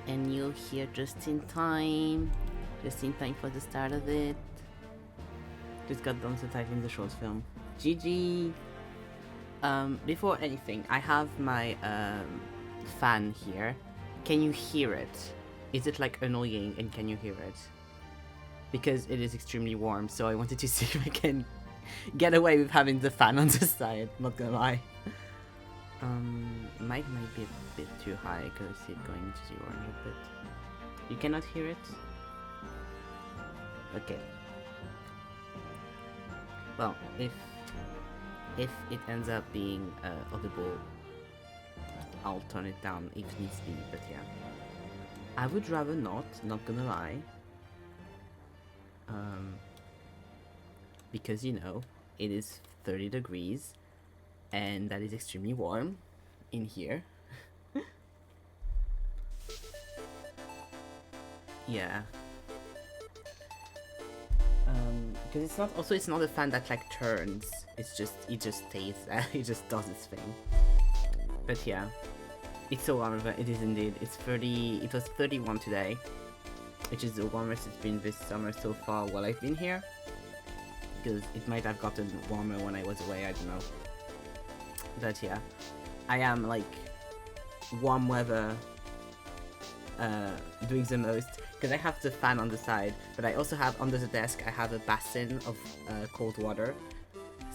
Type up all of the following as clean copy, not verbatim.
And you're here just in time. Just in time for the start of it. Just got done subtitling the short film. GG! Before anything, I have my fan here. Can you hear it? Is it like annoying and can you hear it? Because it is extremely warm, so I wanted to see if I can get away with having the fan on the side, not gonna lie. Mic might be a bit too high because I see it going into the orange a bit. You cannot hear it? Okay. Well, if it ends up being audible, I'll turn it down if needs be, but yeah. I would rather not gonna lie. Because, you know, it is 30 degrees, and that is extremely warm in here. Yeah. Because it's not a fan that like turns. It just stays there. It just does its thing. But yeah, it's so warm. It is indeed. It's 30. It was 31 today, which is the warmest it's been this summer so far while I've been here. Because it might have gotten warmer when I was away. I don't know. But yeah, I am like warm weather doing the most. Because I have the fan on the side, but I also have under the desk, I have a basin of cold water,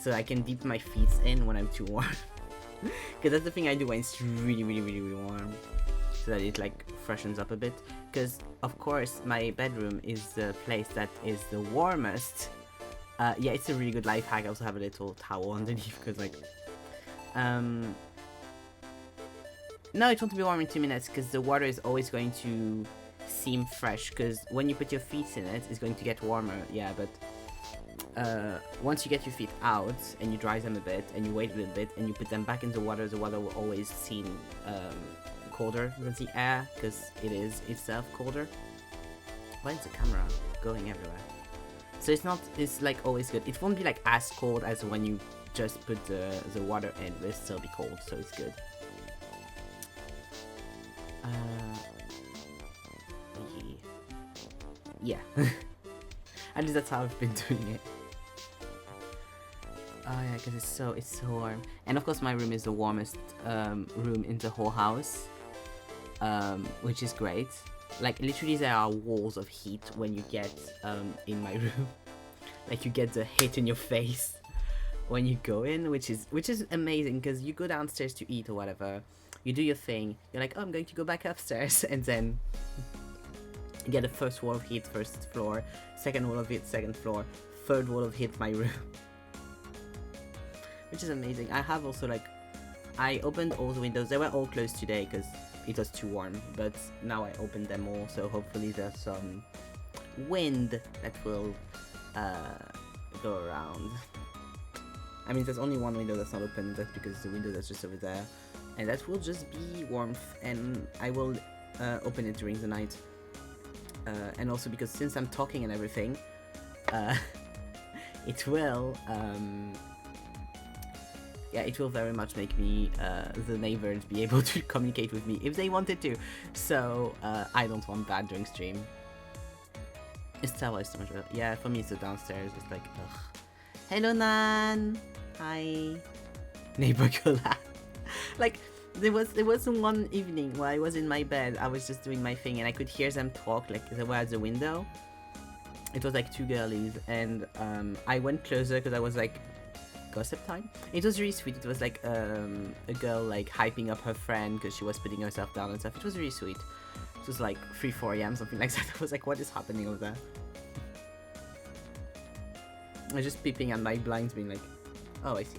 so I can dip my feet in when I'm too warm. Because that's the thing I do when it's really, really, really, really warm, so that it like freshens up a bit. Because of course my bedroom is the place that is the warmest. Yeah, it's a really good life hack. I also have a little towel underneath because like, no, it won't be warm in 2 minutes because the water is always going to seem fresh, because when you put your feet in it, it's going to get warmer, yeah, but once you get your feet out and you dry them a bit and you wait a little bit and you put them back in the water will always seem colder than the air, because it is itself colder. Why is the camera going everywhere? So it's like always good. It won't be like as cold as when you just put the water in, but it'll still be cold, so it's good. Yeah. At least that's how I've been doing it. Oh yeah, because it's so warm. And of course my room is the warmest room in the whole house, which is great. Like literally there are walls of heat when you get in my room. Like you get the heat in your face when you go in, which is amazing, because you go downstairs to eat or whatever, you do your thing, you're like, oh, I'm going to go back upstairs, and then you get the first wall of heat, first floor, second wall of heat, second floor, third wall of heat, my room. Which is amazing. I have also like, I opened all the windows. They were all closed today because it was too warm, but now I opened them all, so hopefully there's some wind that will go around. I mean, there's only one window that's not open, that's because the window that's just over there, and that will just be warmth, and I will open it during the night. And also because since I'm talking and everything, it will it will very much make me the neighbors be able to communicate with me if they wanted to. So I don't want that during stream. It's so much better. Yeah, for me it's the downstairs. It's like, ugh. Hello Nan. Hi. Neighbor Cola. Like there was one evening where I was in my bed. I was just doing my thing and I could hear them talk. Like they were at the window. It was like two girlies, and I went closer because I was like, gossip time. It was really sweet. It was like a girl like hyping up her friend because she was putting herself down and stuff. It was really sweet. It was like 3-4 a.m. something like that. I was like, what is happening over there? I was just peeping at my blinds being like, oh, I see.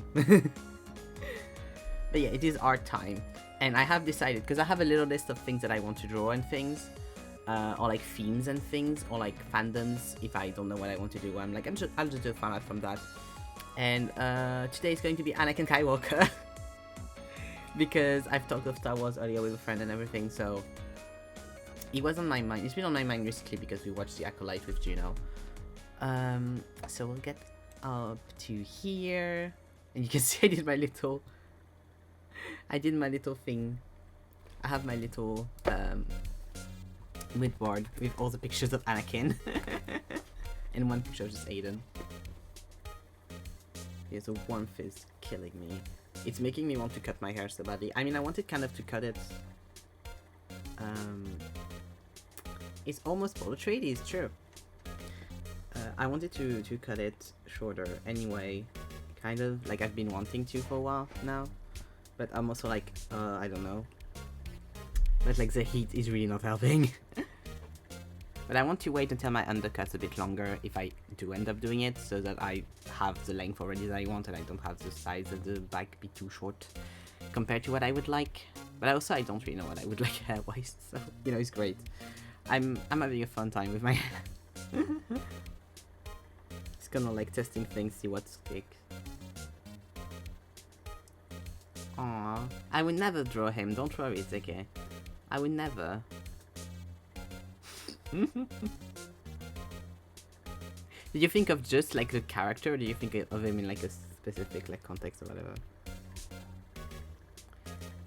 But yeah, it is art time, and I have decided, because I have a little list of things that I want to draw and things, or like themes and things, or like fandoms. If I don't know what I want to do, I'm like, I'll just do a fan art from that. And today is going to be Anakin Skywalker. Because I've talked of Star Wars earlier with a friend and everything, so it was on my mind. It's been on my mind recently because we watched The Acolyte with Juno. So we'll get up to here, and you can see I did my little thing. I have my little with board with all the pictures of Anakin and one picture of just Aiden. Yeah, so warmth is killing me. It's making me want to cut my hair so badly. I mean, I wanted kind of to cut it. It's almost poetry, it's true. I wanted to cut it shorter anyway. Kind of, like I've been wanting to for a while now. But I'm also like, I don't know. But like the heat is really not helping. But I want to wait until my undercut's a bit longer if I do end up doing it, so that I have the length already that I want and I don't have the size of the back be too short compared to what I would like. But also I don't really know what I would like hair-wise, so you know, it's great. I'm having a fun time with my hair. It's kind of like testing things, see what sticks. Aww, I would never draw him, don't worry, it's okay. I would never. Did you think of just like the character, or do you think of him in like a specific like context or whatever?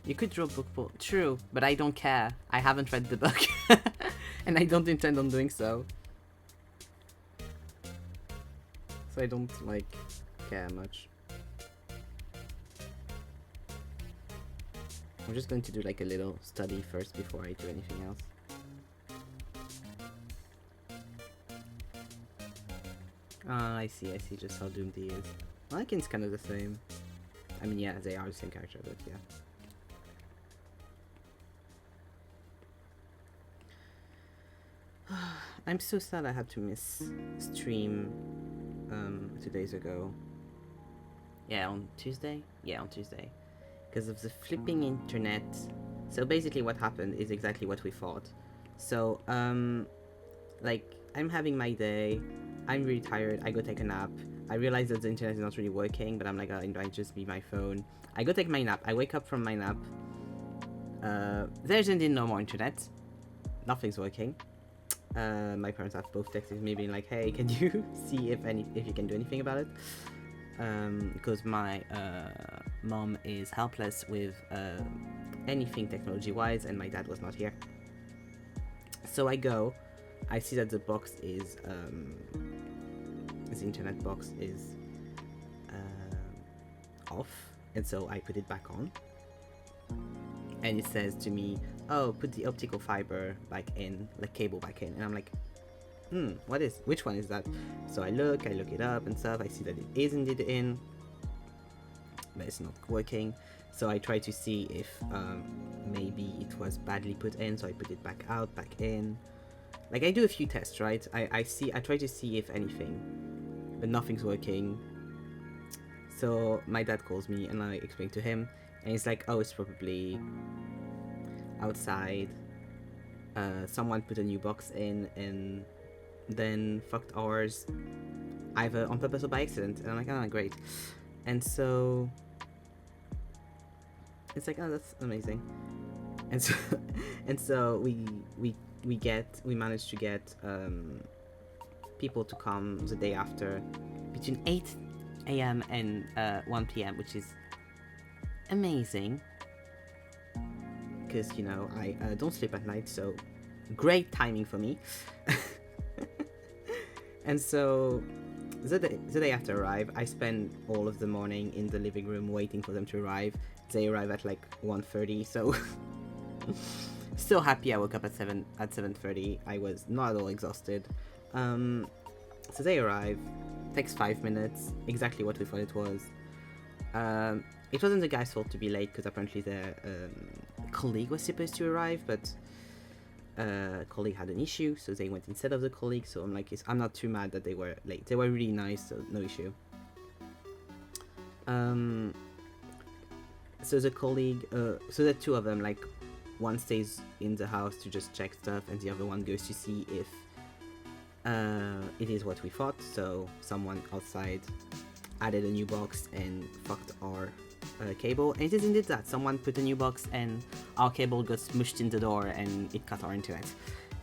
You could draw book, true, but I don't care. I haven't read the book, and I don't intend on doing so. So I don't like care much. I'm just going to do like a little study first before I do anything else. Ah, I see just how doomed he is. Anakin's kind of the same. I mean, yeah, they are the same character, but yeah. I'm so sad I had to miss stream 2 days ago. Yeah, on Tuesday? Yeah, on Tuesday. Because of the flipping internet. So basically what happened is exactly what we thought. So, like, I'm having my day, I'm really tired, I go take a nap, I realize that the internet is not really working, but I'm like, oh, it might just be my phone. I go take my nap, I wake up from my nap, there's indeed no more internet, nothing's working. My parents have both texted me being like, hey, can you see if you can do anything about it? Because my mom is helpless with anything technology-wise, and my dad was not here. So I go, I see that the box is, the internet box is off, and so I put it back on. And it says to me, oh, put the optical fiber back in, like cable back in. And I'm like, which one is that? So I look it up and stuff, I see that it is indeed in, but it's not working. So I try to see if maybe it was badly put in, so I put it back out, back in. Like, I do a few tests, right? I try to see if anything, but nothing's working. So my dad calls me and I explain to him, and he's like, oh, it's probably outside. Someone put a new box in and then fucked ours, either on purpose or by accident. And I'm like, oh, great. And so it's like, oh, that's amazing. And so we managed to get people to come the day after between 8 a.m. and 1 p.m., which is amazing, because, you know, I don't sleep at night, so great timing for me. And so the day after arrive, I spend all of the morning in the living room waiting for them to arrive. They arrive at like 1:30, so still happy I woke up at 7:30. I was not at all exhausted. So they arrive, takes 5 minutes, exactly what we thought it was. It wasn't the guy's fault to be late, because apparently their colleague was supposed to arrive, but colleague had an issue, so they went instead of the colleague. So I'm like, I'm not too mad that they were late. They were really nice, so no issue. So the colleague, so the two of them, like, one stays in the house to just check stuff, and the other one goes to see if it is what we thought. So someone outside added a new box and fucked our cable, and it is indeed that. Someone put a new box and our cable got smushed in the door and it cut our internet.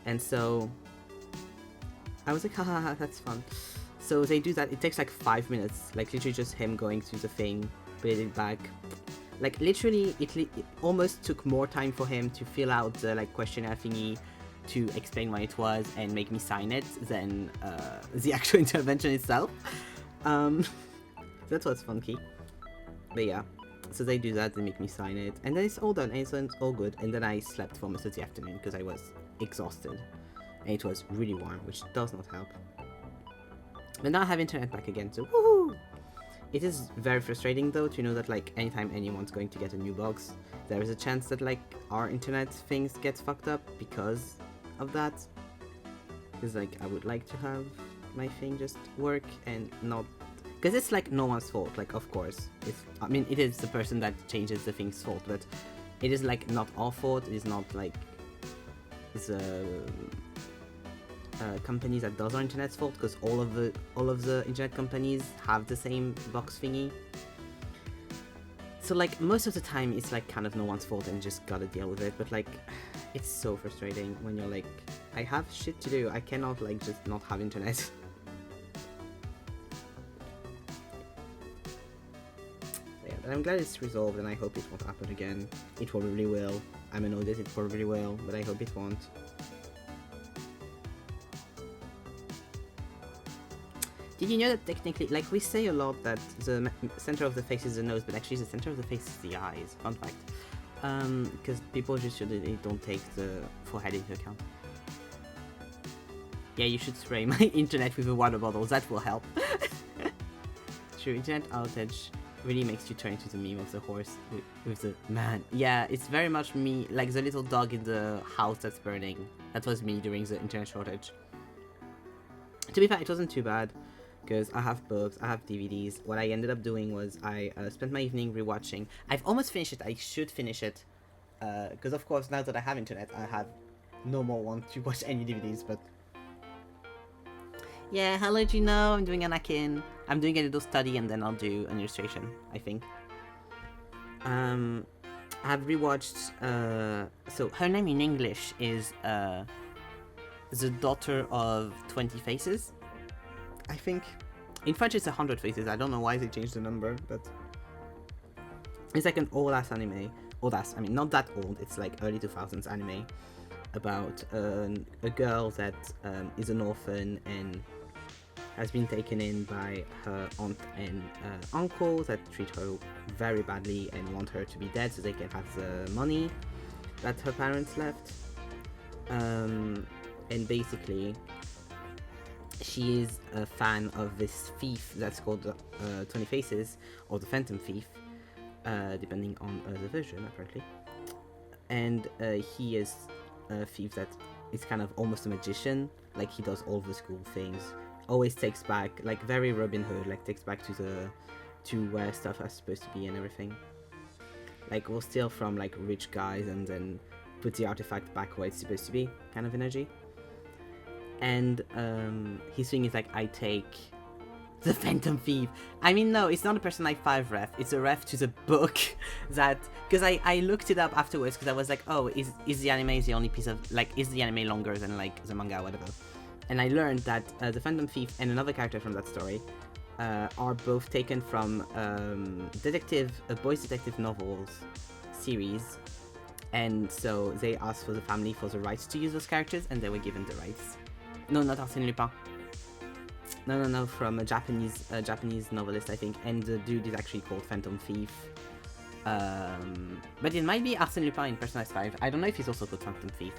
And so I was like, haha, that's fun. So they do that. It takes like 5 minutes, like literally just him going through the thing, putting it back. Like literally, it almost took more time for him to fill out the like questionnaire thingy, to explain what it was and make me sign it than the actual intervention itself. That was funky. But yeah, so they do that, they make me sign it, and then it's all done, and it's all good. And then I slept for most of the afternoon because I was exhausted, and it was really warm, which does not help. But now I have internet back again, so woohoo! It is very frustrating though to know that like anytime anyone's going to get a new box, there is a chance that like our internet things get fucked up because of that. Because like I would like to have my thing just work and not, because it's like no one's fault. Like of course, I mean it is the person that changes the thing's fault, but it is like not our fault. It is not like it's a companies that does our internet's fault, because all of the internet companies have the same box thingy. So like most of the time it's like kind of no one's fault and you just gotta deal with it. But like it's so frustrating when you're like, I have shit to do, I cannot like just not have internet. Yeah, but I'm glad it's resolved and I hope it won't happen again. It probably will. I'm annoyed that it probably will, but I hope it won't. Did you know that technically, like we say a lot that the center of the face is the nose, but actually the center of the face is the eyes. Fun fact. Because people just usually don't take the forehead into account. Yeah, you should spray my internet with a water bottle, that will help. True, internet outage really makes you turn into the meme of the horse with the man. Yeah, it's very much me, like the little dog in the house that's burning. That was me during the internet shortage. To be fair, it wasn't too bad, because I have books, I have DVDs. What I ended up doing was I spent my evening rewatching. I've almost finished it. I should finish it, because of course now that I have internet, I have no more want to watch any DVDs. But yeah, I'll let you know. I'm doing Anakin. I'm doing a little study and then I'll do an illustration, I think. I've rewatched. So her name in English is the daughter of 20 Faces, I think. In French it's 100 Faces. I don't know why they changed the number, but it's like an old-ass anime. Old-ass, I mean, not that old. It's like early 2000s anime about a girl that is an orphan and has been taken in by her aunt and uncle that treat her very badly and want her to be dead so they can have the money that her parents left. And basically she is a fan of this thief that's called 20 Faces, or the Phantom Thief, depending on the version apparently. And he is a thief that is kind of almost a magician. Like he does all the school things, always takes back, like very Robin Hood, like takes back to where stuff is supposed to be and everything. Like we'll steal from like rich guys and then put the artifact back where it's supposed to be, kind of energy. And his thing is like, I take the Phantom Thief. I mean, no, it's not a Persona 5 ref, it's a ref to the book that, because I looked it up afterwards because I was like, oh, is the anime the only piece of, like, is the anime longer than like the manga or whatever? And I learned that the Phantom Thief and another character from that story are both taken from boys detective novels series. And so they asked for the family for the rights to use those characters, and they were given the rights. No, not Arsène Lupin. No, from a Japanese novelist, I think. And the dude is actually called Phantom Thief. But it might be Arsène Lupin in Persona 5. I don't know if he's also called Phantom Thief.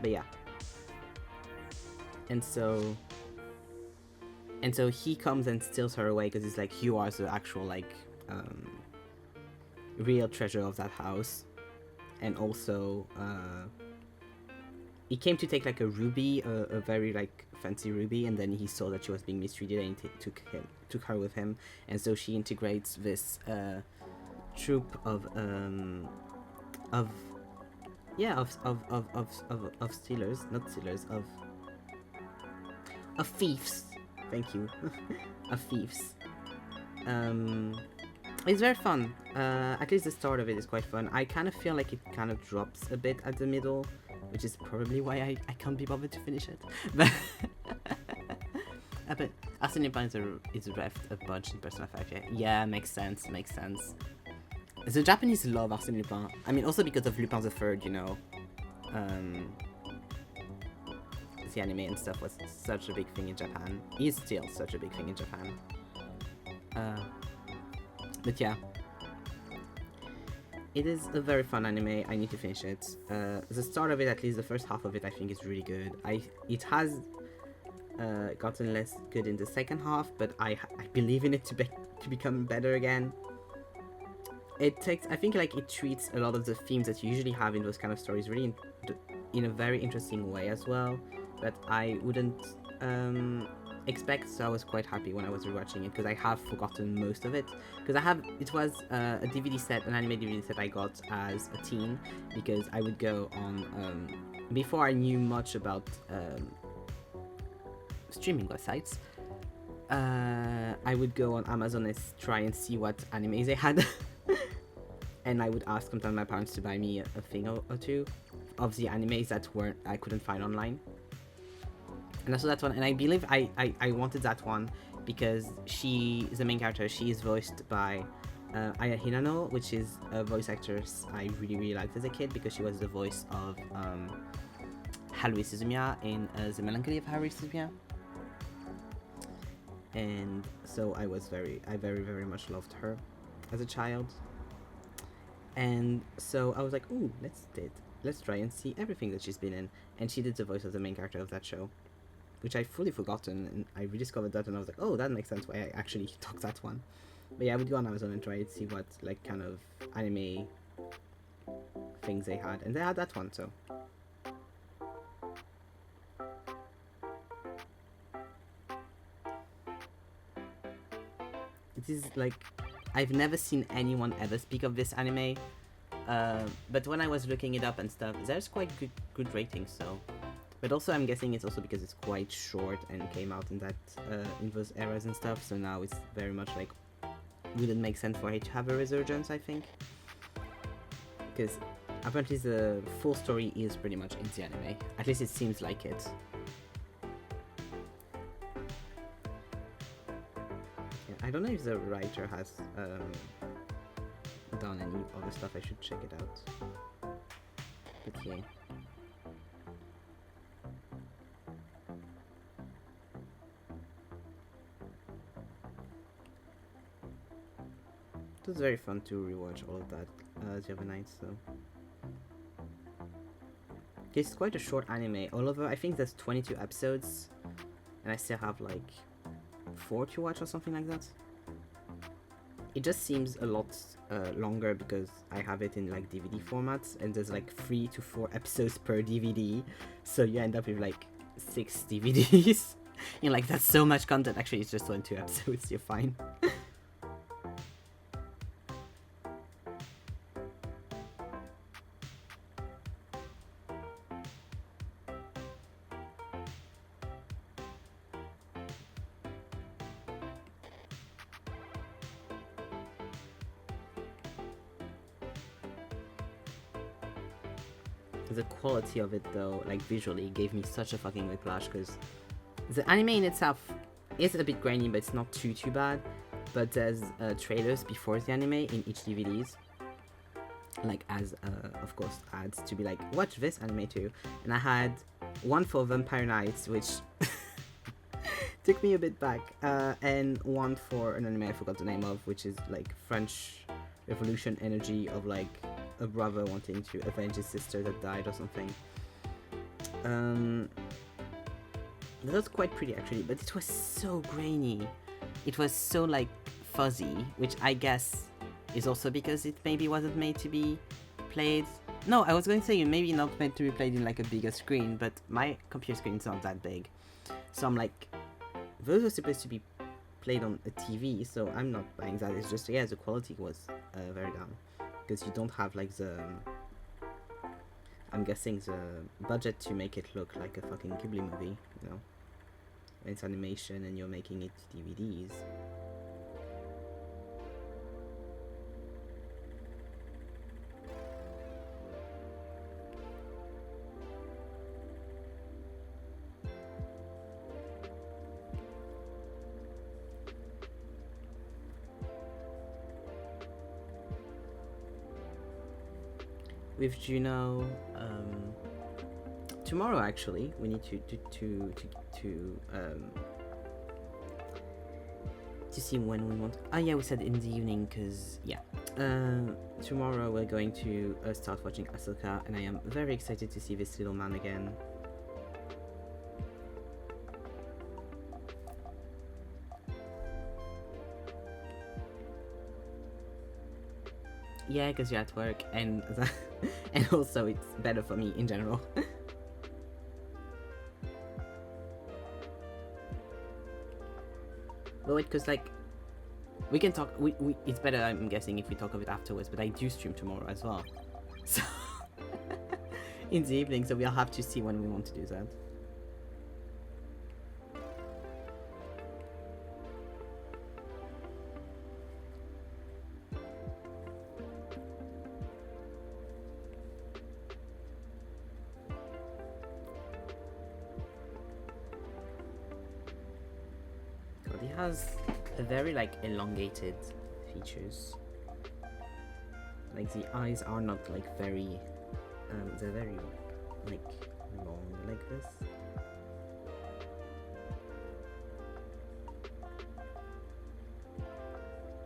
But yeah. And so he comes and steals her away because he's like, you are the actual, like, real treasure of that house. And also, he came to take like a ruby, a very like fancy ruby, and then he saw that she was being mistreated and he took her with him. And so she integrates this troop of stealers, not stealers, of thieves. Thank you, of thieves. It's very fun. At least the start of it is quite fun. I kind of feel like it kind of drops a bit at the middle, which is probably why I can't be bothered to finish it. But Arsène Lupin is reffed a bunch in Persona 5, yeah? Yeah, makes sense. The Japanese love Arsène Lupin. I mean, also because of Lupin the Third, you know. fantasy anime and stuff was such a big thing in Japan. Is still such a big thing in Japan. But yeah, it is a very fun anime. I need to finish it. The start of it, at least the first half of it, I think is really good. It has gotten less good in the second half, but I believe in it to become better again. It takes, I think, like, it treats a lot of the themes that you usually have in those kind of stories really in a very interesting way as well, that I wouldn't expect. So I was quite happy when I was rewatching it, because I have forgotten most of it, because it was a DVD set, an anime DVD set I got as a teen, because I would go on before I knew much about streaming websites, I would go on Amazon and try and see what animes they had. And I would ask sometimes my parents to buy me a thing or two of the animes that I couldn't find online. And I saw that one, and I believe I wanted that one because the main character, she is voiced by Aya Hinano, which is a voice actress I really, really liked as a kid, because she was the voice of Haruhi Suzumiya in The Melancholy of Haruhi Suzumiya. And so I very, very much loved her as a child. And so I was like, ooh, let's try and see everything that she's been in. And she did the voice of the main character of that show, which I'd fully forgotten, and I rediscovered that, and I was like, oh, that makes sense why I actually took that one. But yeah, I would go on Amazon and try to see what, like, kind of anime things they had, and they had that one, so. It is, like, I've never seen anyone ever speak of this anime, but when I was looking it up and stuff, there's quite good ratings, so. But also I'm guessing it's also because it's quite short and came out in those eras and stuff, so now it's very much like, wouldn't make sense for it to have a resurgence, I think. Because apparently the full story is pretty much in the anime, at least it seems like it. I don't know if the writer has done any other stuff. I should check it out. But yeah. It was very fun to rewatch all of that the other night, so. It's quite a short anime. Although I think there's 22 episodes, and I still have like 4 to watch or something like that. It just seems a lot longer because I have it in like DVD formats, and there's like 3 to 4 episodes per DVD, so you end up with like 6 DVDs. You're like, that's so much content. Actually, it's just 22 episodes. You're fine. The quality of it though, like visually, gave me such a fucking whiplash, because the anime in itself is a bit grainy, but it's not too bad. But there's trailers before the anime in each DVDs, like as of course ads to be like, watch this anime too. And I had one for Vampire Knights, which took me a bit back, and one for an anime I forgot the name of, which is like French Revolution energy of like a brother wanting to avenge his sister that died or something. That was quite pretty actually, but it was so grainy. It was so like fuzzy, which I guess is also because it maybe wasn't made to be played. No, I was going to say maybe not meant to be played in like a bigger screen, but my computer screen is not that big. So I'm like, those are supposed to be played on a TV, so I'm not buying that. It's just, yeah, the quality was very down. Because you don't have like I'm guessing the budget to make it look like a fucking Ghibli movie, you know? It's animation and you're making it DVDs. With Juno, tomorrow actually we need to see when we want. Oh yeah, we said in the evening because yeah. Tomorrow we're going to start watching Ahsoka, and I am very excited to see this little man again. Yeah, because you're at work, and and also it's better for me in general. But wait, because like we can talk. We it's better, I'm guessing, if we talk of it afterwards. But I do stream tomorrow as well, so in the evening. So we'll have to see when we want to do that. God, he has a very like elongated features. Like the eyes are not like very they're very like long like this.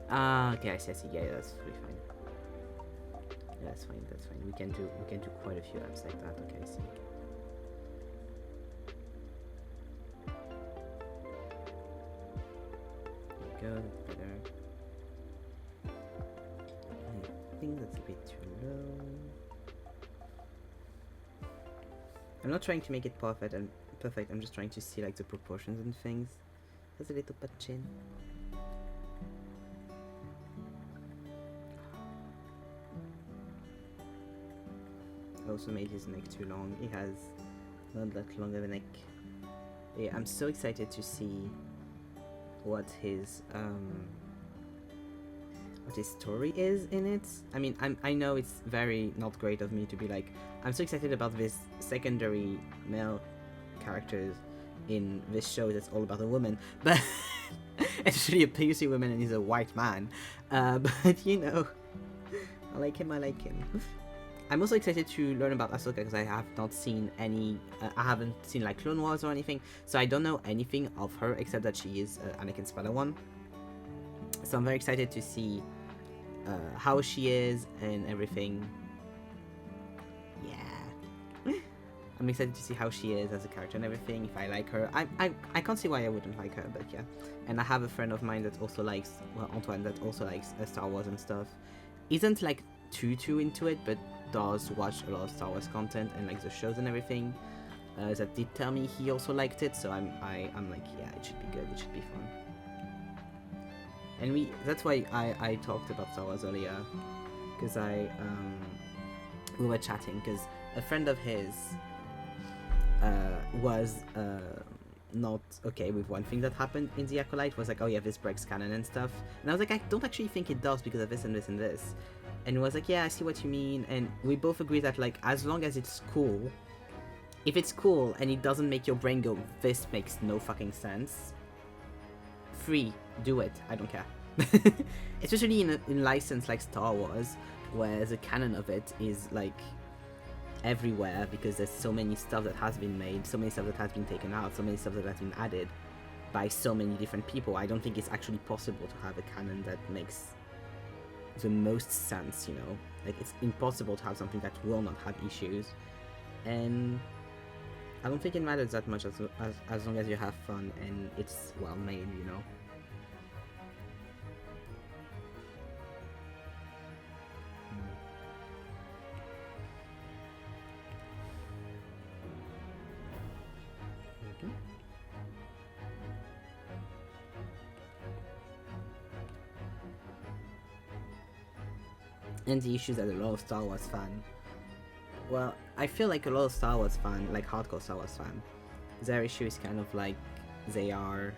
Ah, okay, I see. Yeah, that's really fine. Yeah, that's fine. We can do quite a few apps like that. Okay, I see. There we go. That's better. I think that's a bit too low. I'm not trying to make it perfect. I'm just trying to see like the proportions and things. There's a little bit chin. I also made his neck too long. He has not that long of a neck. Yeah, I'm so excited to see what his story is in it. I mean, I know it's very not great of me to be like, I'm so excited about this secondary male characters in this show that's all about a woman, but especially a POC woman, and he's a white man. But you know, I like him. I'm also excited to learn about Ahsoka because I have not seen any. I haven't seen like Clone Wars or anything, so I don't know anything of her except that she is Anakin's Padawan. So I'm very excited to see how she is and everything. Yeah, I'm excited to see how she is as a character and everything. If I like her, I can't see why I wouldn't like her, but yeah. And I have a friend of mine that also likes, well, Antoine, that also likes Star Wars and stuff. Isn't like too into it, but does watch a lot of Star Wars content and like the shows and everything. That did tell me he also liked it, so I'm like, yeah, it should be good, it should be fun. And that's why I talked about Star Wars earlier, because we were chatting, because a friend of his was not okay with one thing that happened in the Acolyte. Was like, oh yeah, this breaks canon and stuff, and I was like, I don't actually think it does because of this and this and this. And he was like, yeah, I see what you mean. And we both agree that like, as long as it's cool, if it's cool and it doesn't make your brain go, this makes no fucking sense, free, do it, I don't care. Especially in license like Star Wars, where the canon of it is like everywhere, because there's so many stuff that has been made, so many stuff that has been taken out, so many stuff that has been added by so many different people. I don't think it's actually possible to have a canon that makes the most sense, you know? Like, it's impossible to have something that will not have issues. And I don't think it matters that much as long as you have fun and it's well made, you know? And the issues that a lot of Star Wars fan, well, I feel like a lot of Star Wars fan, like hardcore Star Wars fan, their issue is kind of like they are,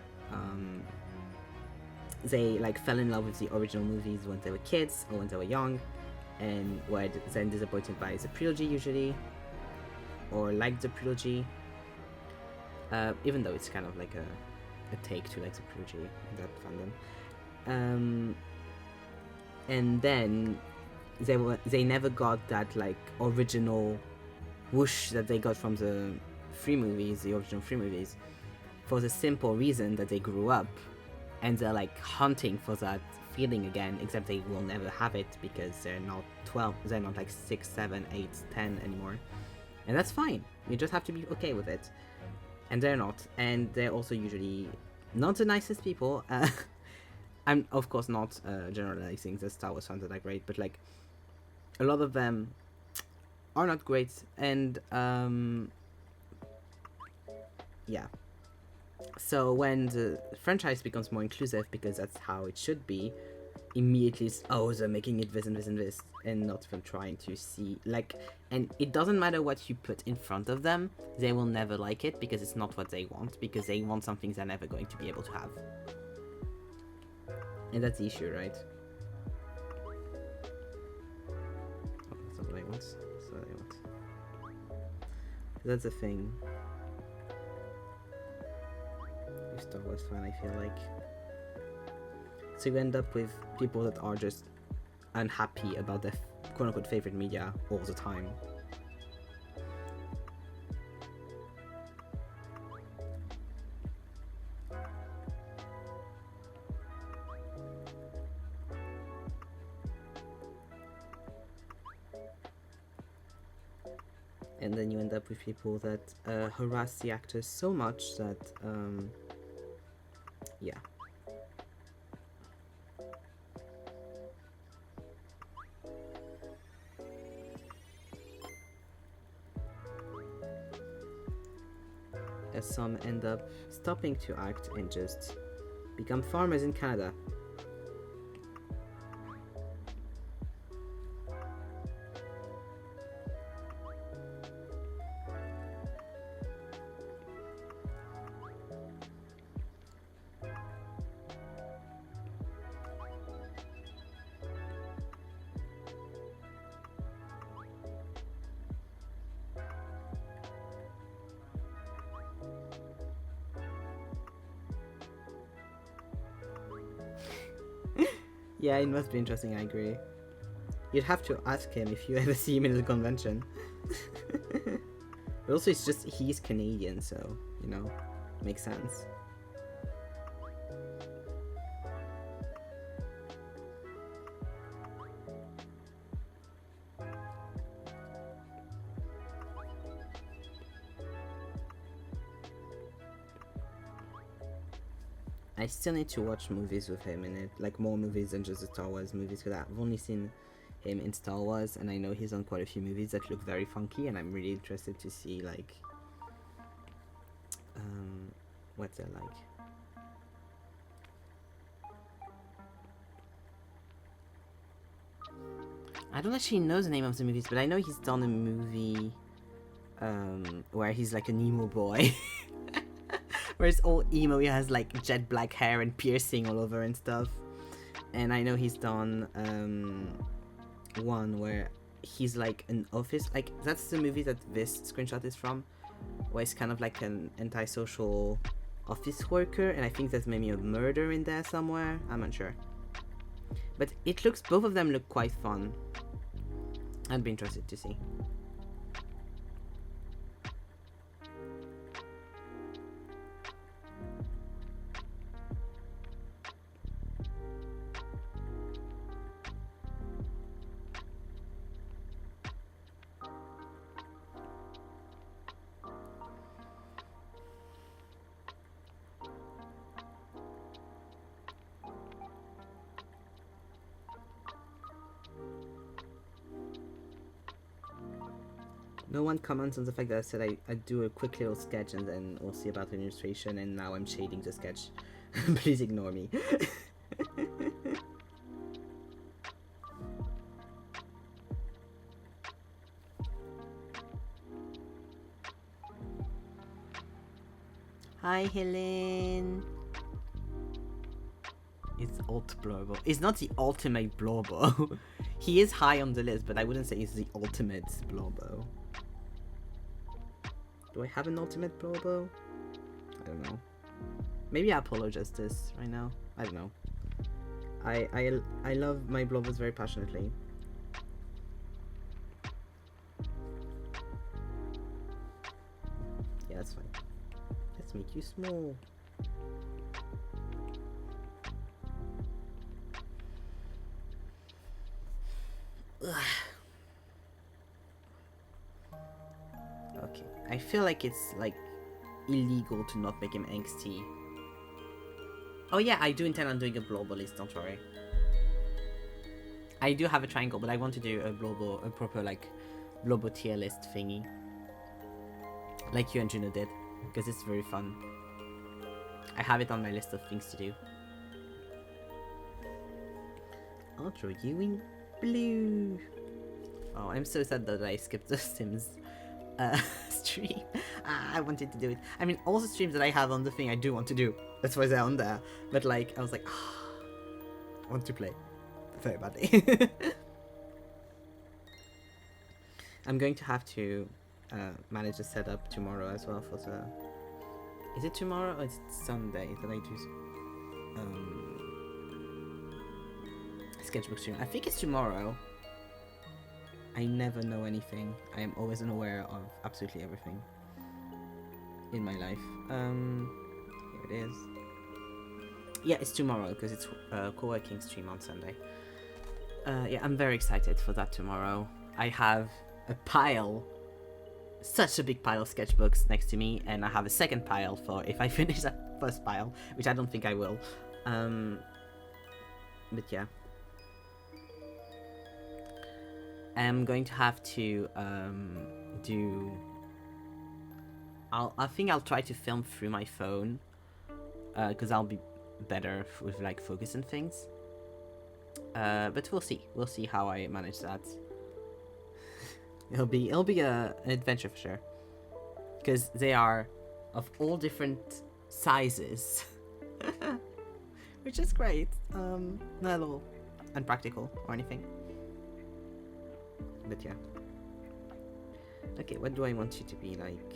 they like fell in love with the original movies when they were kids or when they were young, and were then disappointed by the prelogy usually, or like the prelogy, even though it's kind of like a take to like the prelogy, that fandom. And then they never got that like original whoosh that they got from the original three movies, for the simple reason that they grew up and they're like hunting for that feeling again, except they will never have it because they're not 12, they're not like 6, 7, 8, 10 anymore. And that's fine. You just have to be okay with it. And they're not. And they're also usually not the nicest people. I'm, of course, not generalizing the Star Wars fans are that great, but like a lot of them are not great. And yeah. So when the franchise becomes more inclusive, because that's how it should be, immediately it's, oh, they're making it this and this and this, and not even trying to see, like, and it doesn't matter what you put in front of them, they will never like it, because it's not what they want, because they want something they're never going to be able to have. And that's the issue, right? Oh, that's not what I want. That's not what I want. That's the thing. You're Star Wars fan, I feel like. So you end up with people that are just unhappy about their quote-unquote favorite media all the time. And then you end up with people that harass the actors so much that, yeah. As some end up stopping to act and just become farmers in Canada. Yeah, it must be interesting, I agree. You'd have to ask him if you ever see him in the convention. But also, it's just, he's Canadian, so, you know, makes sense. I still need to watch movies with him in it, like more movies than just the Star Wars movies, because I've only seen him in Star Wars, and I know he's on quite a few movies that look very funky, and I'm really interested to see, like, what's that like? I don't actually know the name of the movies, but I know he's done a movie, where he's like an emo boy. Where it's all emo, he has like jet black hair and piercing all over and stuff. And I know he's done one where he's like an office, like that's the movie that this screenshot is from, where it's kind of like an antisocial office worker, and I think there's maybe a murder in there somewhere, I'm not sure. But it looks, both of them look quite fun. I'd be interested to see. No one comments on the fact that I said I'd do a quick little sketch and then we'll see about the illustration, and now I'm shading the sketch. Please ignore me. Hi, Helen. It's alt Blorbo. It's not the ultimate Blorbo. He is high on the list, but I wouldn't say he's the ultimate Blorbo. Do I have an ultimate Blorbo? I don't know. Maybe Apollo Justice right now. I don't know. I love my Blorbos very passionately. that's fine. Let's make you small. Ugh. Okay, I feel like it's like illegal to not make him angsty. Oh yeah, I do intend on doing a global list, don't worry. I do have a triangle, but I want to do a proper like global tier list thingy. Like you and Juno did, because it's very fun. I have it on my list of things to do. I'll draw you in blue. Oh, I'm so sad that I skipped the Sims stream. I wanted to do it. I mean, all the streams that I have on the thing I do want to do. That's why they're on there. But like, I was like, I want to play very badly. I'm going to have to manage the setup tomorrow as well for the... Is it tomorrow or is it Sunday that I do sketchbook stream? I think it's tomorrow. I never know anything. I am always unaware of absolutely everything in my life. Here it is. Yeah, it's tomorrow because it's a co-working stream on Sunday. Yeah, I'm very excited for that tomorrow. I have a pile, such a big pile of sketchbooks next to me, and I have a second pile for if I finish that first pile, which I don't think I will. But yeah. I'm going to have to do... I think I'll try to film through my phone, because I'll be better with like focus and things. But we'll see. We'll see how I manage that. It'll be an adventure for sure, because they are of all different sizes, which is great. Not at all unpractical or anything. But yeah. Okay, what do I want you to be like?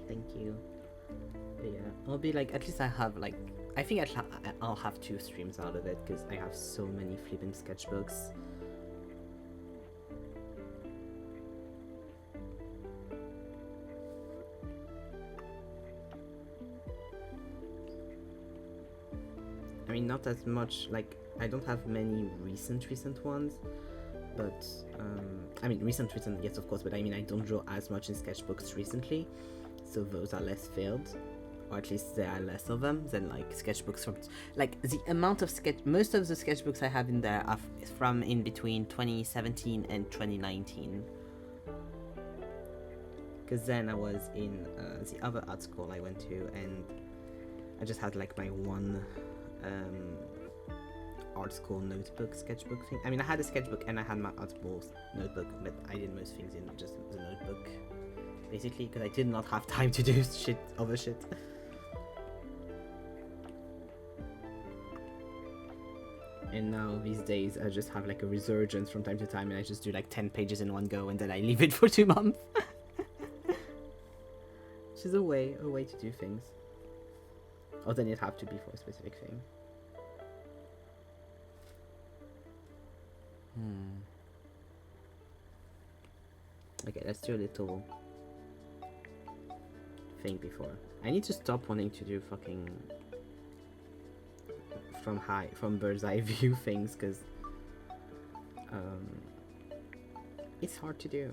Thank you. But yeah, I'll be like, at least I have like, I think I'll have 2 streams out of it because I have so many flipping sketchbooks. I mean, not as much, like, I don't have many recent ones, but, I mean, recent, yes, of course, but I mean, I don't draw as much in sketchbooks recently, so those are less filled, or at least there are less of them than, like, sketchbooks from, like, the amount of most of the sketchbooks I have in there are from in between 2017 and 2019. Because then I was in the other art school I went to, and I just had, like, my one art school sketchbook thing. I mean, I had a sketchbook and I had my art school notebook, but I did most things in just the notebook, basically, because I did not have time to do other shit. And now, these days, I just have, like, a resurgence from time to time, and I just do, like, 10 pages in one go, and then I leave it for 2 months. Which is a way to do things. Or then it have to be for a specific thing. Okay, let's do a little thing before. I need to stop wanting to do fucking from bird's eye view things, because it's hard to do.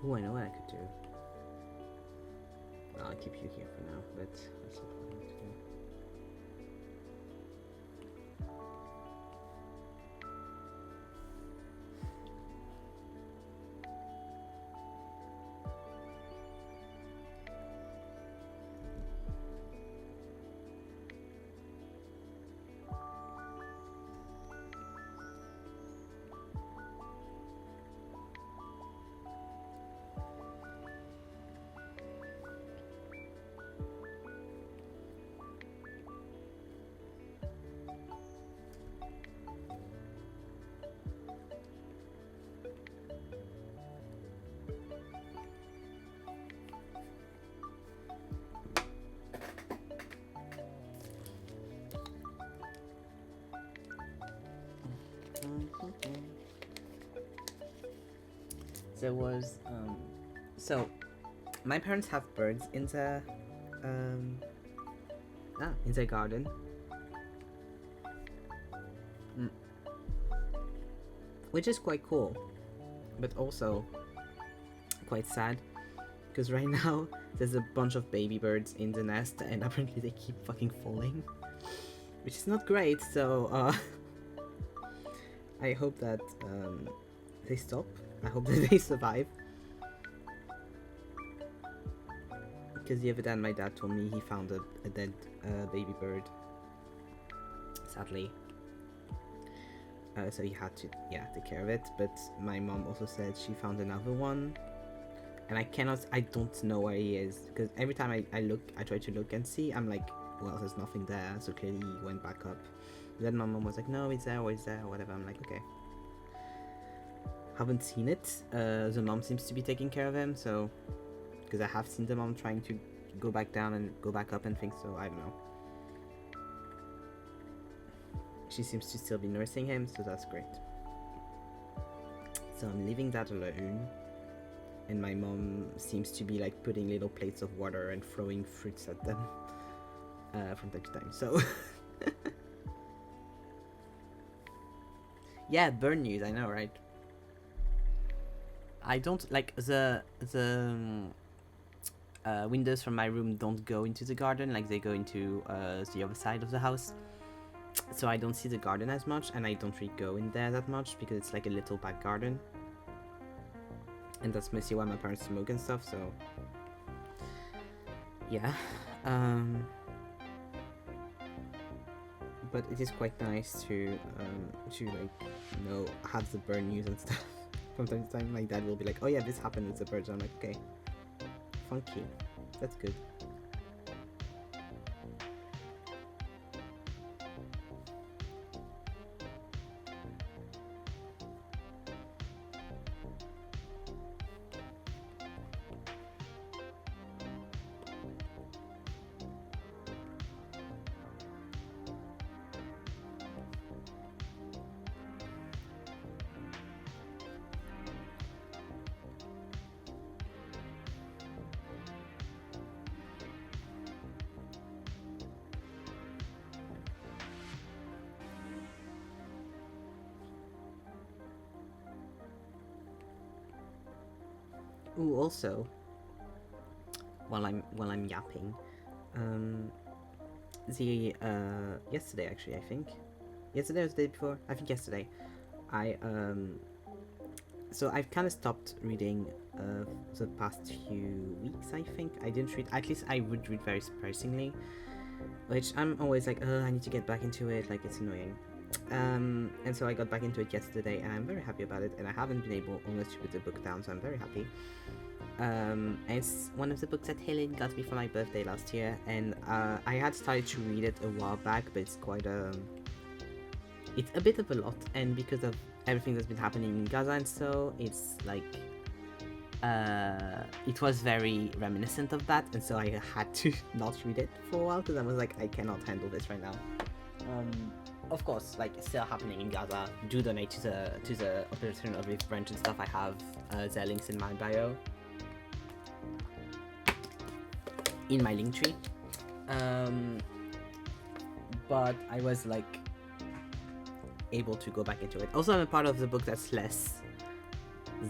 Oh, I know what I could do. I'll keep you here for now, but that's not what I want to do. There was so my parents have birds in the in their garden. Which is quite cool, but also quite sad, because right now there's a bunch of baby birds in the nest and apparently they keep fucking falling, which is not great. So I hope that they stop. I hope that they survive. Because the other day my dad told me he found a dead baby bird, sadly. So he had to, take care of it. But my mom also said she found another one. And I don't know where he is. Because every time I try to look and see, I'm like, well, there's nothing there. So clearly he went back up. Then my mom was like, no, it's there, or it's there, or whatever. I'm like, okay. Haven't seen it. The mom seems to be taking care of him, so because I have seen the mom trying to go back down and go back up and things, so I don't know. She seems to still be nursing him, so that's great. So I'm leaving that alone, and my mom seems to be like putting little plates of water and throwing fruits at them from time to time. So yeah, bird news. I know, right? I don't like the windows from my room don't go into the garden, like they go into the other side of the house, so I don't see the garden as much, and I don't really go in there that much because it's like a little back garden, and that's mostly why my parents smoke and stuff. So yeah, but it is quite nice to like have the bird news and stuff. From time to time, my dad will be like, oh yeah, this happened with the birds. I'm like, okay, funky, that's good. Ooh, also, while I'm yapping, yesterday actually, I think, yesterday or the day before, I think yesterday, so I've kind of stopped reading the past few weeks. I think I didn't read, at least I would read very surprisingly, which I'm always like, I need to get back into it, like it's annoying. And so I got back into it yesterday, and I'm very happy about it, and I haven't been able almost to put the book down, so I'm very happy. And it's one of the books that Helen got me for my birthday last year, and I had started to read it a while back, but it's quite it's a bit of a lot, and because of everything that's been happening in Gaza and so, it's like it was very reminiscent of that, and so I had to not read it for a while because I was like, I cannot handle this right now. Of course, like, it's still happening in Gaza. Do donate to the Operation Olive Branch and stuff. I have their links in my bio, in my link tree. But I was like able to go back into it. Also, I'm a part of the book that's less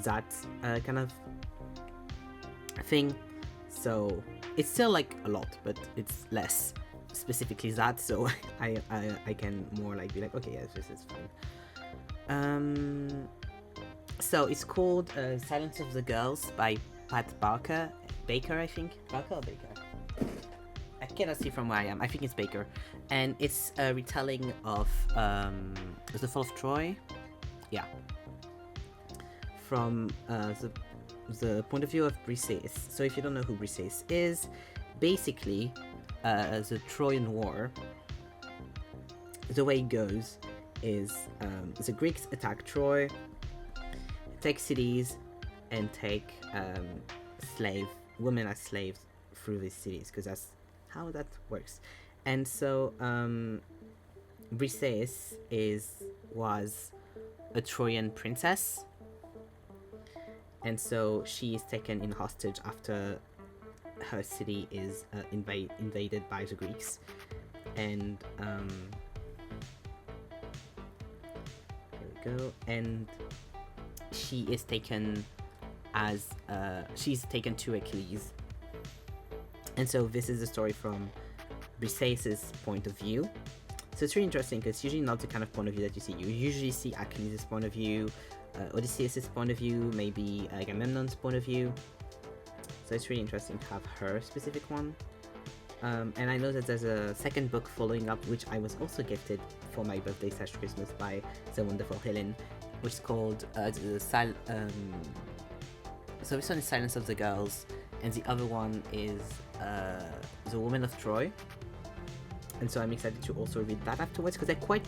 that kind of thing. So it's still like a lot, but it's less specifically that. So I can more like be like, okay, yes, this is fine. So it's called Silence of the Girls by Pat Baker, I think. Barker or Baker? I cannot see from where I am. I think it's Baker. And it's a retelling of The Fall of Troy. Yeah. From the point of view of Briseis. So if you don't know who Briseis is, basically the Trojan War, the way it goes is the Greeks attack Troy, take cities, and take women as slaves through these cities, because that's how that works. And so Briseis was a Trojan princess, and so she is taken in hostage after her city is invaded by the Greeks. And here we go. And she is taken as she's taken to Achilles. And so this is the story from Briseis' point of view. So it's really interesting because it's usually not the kind of point of view that you see. You usually see Achilles' point of view, Odysseus' point of view, maybe Agamemnon's point of view. So it's really interesting to have her specific one. And I know that there's a second book following up, which I was also gifted for my birthday / Christmas by the wonderful Helen, which is called so this one is Silence of the Girls, and the other one is The Woman of Troy. And so I'm excited to also read that afterwards, because they're quite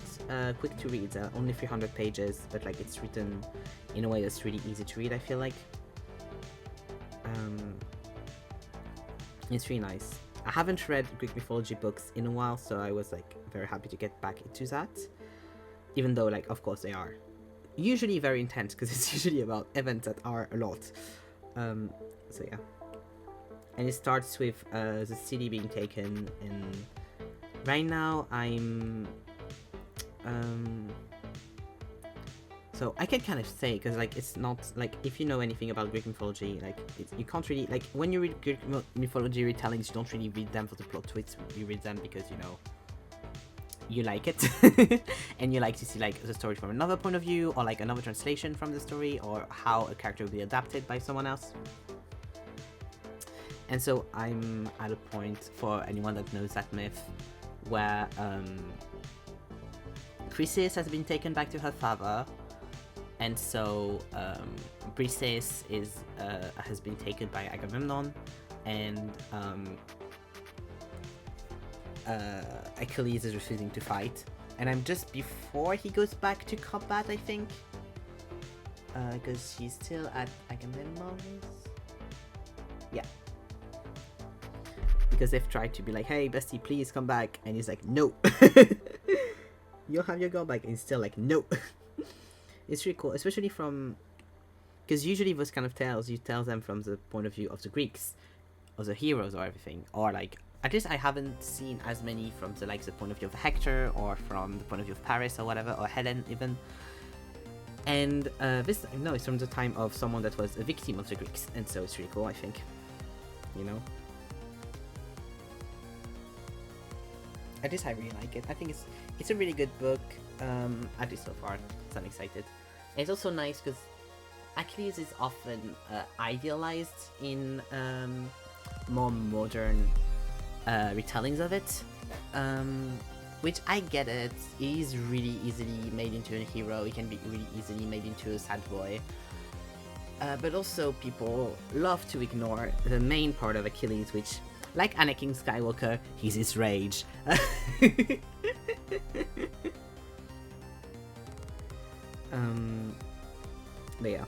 quick to read. They're only 300 pages, but like it's written in a way that's really easy to read, I feel like. It's really nice. I haven't read Greek mythology books in a while, so I was like very happy to get back into that. Even though, like, of course they are usually very intense, because it's usually about events that are a lot. So yeah. And it starts with the city being taken, and right now I'm so I can kind of say, because like it's not like, if you know anything about Greek mythology, like you can't really, like when you read Greek mythology retellings, you don't really read them for the plot twists. You read them because you like it and you like to see like the story from another point of view, or like another translation from the story, or how a character will be adapted by someone else. And so I'm at a point, for anyone that knows that myth, where Chryseis has been taken back to her father, and so Briseis has been taken by Agamemnon, and Achilles is refusing to fight. And I'm just before he goes back to combat, I think, because he's still at Agamemnon's. Yeah. Because they've tried to be like, hey, bestie, please come back. And he's like, no. You'll have your girl back. And he's still like, no. It's really cool, especially from... Because usually those kind of tales, you tell them from the point of view of the Greeks, or the heroes or everything. Or like, at least I haven't seen as many from the point of view of Hector, or from the point of view of Paris or whatever, or Helen even. And this, no, it's from the time of someone that was a victim of the Greeks. And so it's really cool, I think. You know? At least I really like it. I think it's a really good book, at least so far, so I'm excited. And it's also nice because Achilles is often idealized in more modern retellings of it, which I get it. He is really easily made into a hero, he can be really easily made into a sad boy. But also people love to ignore the main part of Achilles, which, like Anakin Skywalker, he's his rage. But yeah.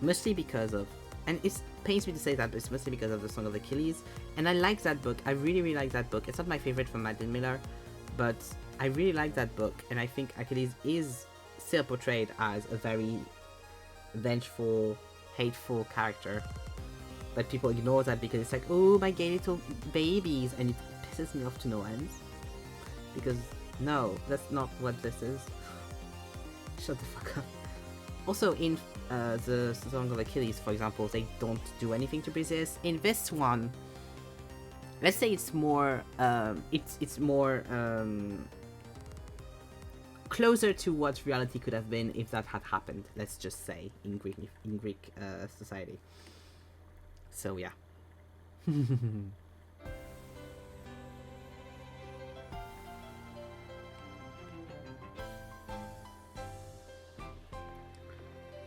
Mostly because of, and it pains me to say that, but it's mostly because of the Song of Achilles. And I like that book. I really, really like that book. It's not my favorite from Madeline Miller, but I really like that book. And I think Achilles is still portrayed as a very vengeful, hateful character. But people ignore that because it's like, oh, my gay little babies, and it pisses me off to no end. Because, no, that's not what this is. Shut the fuck up. Also, in the Song of Achilles, for example, they don't do anything to Briseis. In this one, let's say it's more closer to what reality could have been if that had happened. Let's just say in Greek society. So yeah.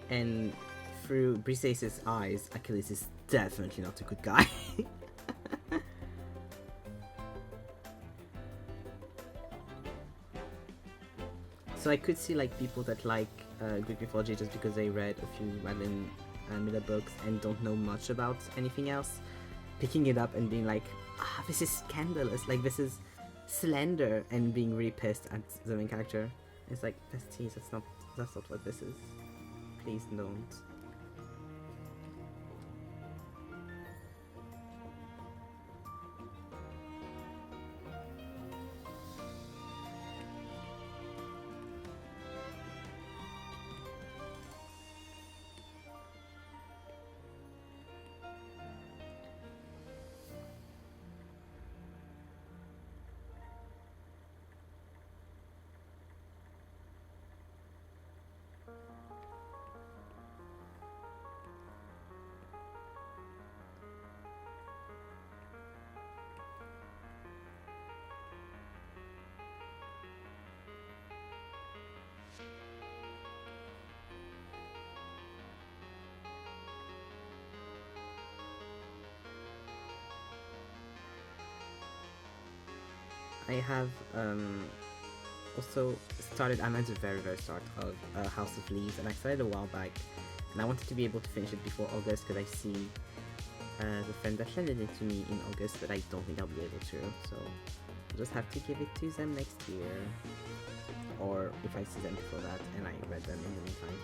And through Briseis' eyes, Achilles is definitely not a good guy. So I could see like people that like Greek mythology just because they read a few Madeline Miller books and don't know much about anything else, picking it up and being like, ah, this is scandalous, like this is slender, and being really pissed at the main character. It's like, besties, that's not what this is. Please don't. I have also started, I'm at the very start of House of Leaves, and I started a while back, and I wanted to be able to finish it before August because I see the friend that lended it to me in August, but I don't think I'll be able to, so I'll just have to give it to them next year, or if I see them before that and I read them in the meantime.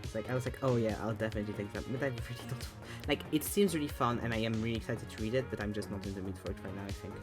It's like, I was like, oh yeah, I'll definitely take that, but I really don't, like, it seems really fun and I am really excited to read it, but I'm just not in the mood for it right now, I think.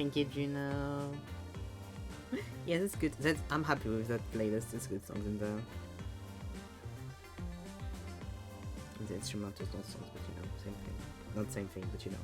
Thank you, Juno. Yeah, that's good. I'm happy with that playlist. It's good songs in there. The instrumentals, not songs, but you know, same thing. Not same thing, but you know.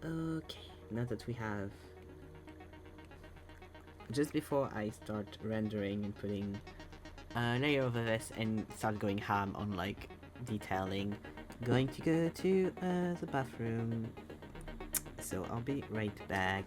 Okay, now that we have... Just before I start rendering and putting a layer over this and start going ham on like detailing, going to go to the bathroom. So I'll be right back.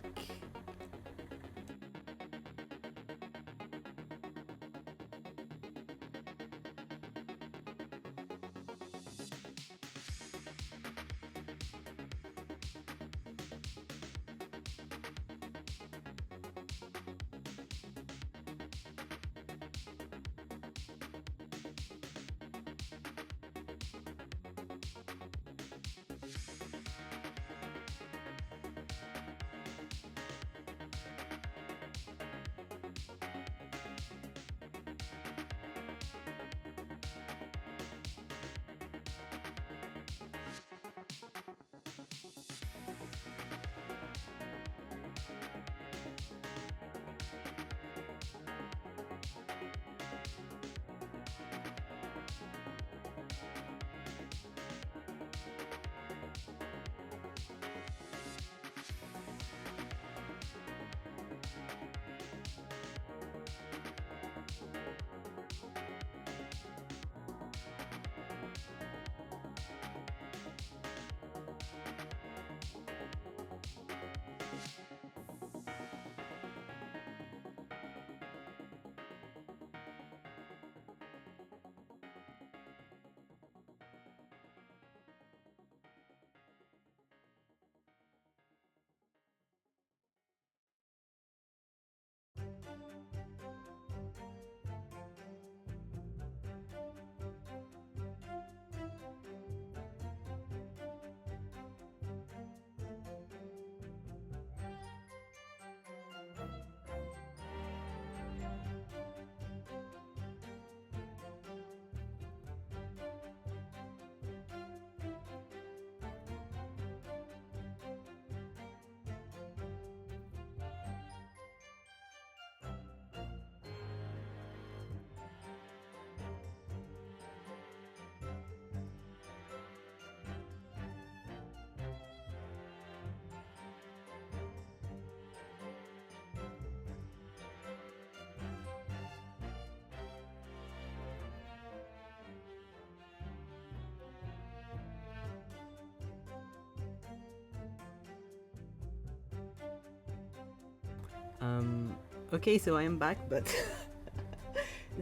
Okay, so I am back, but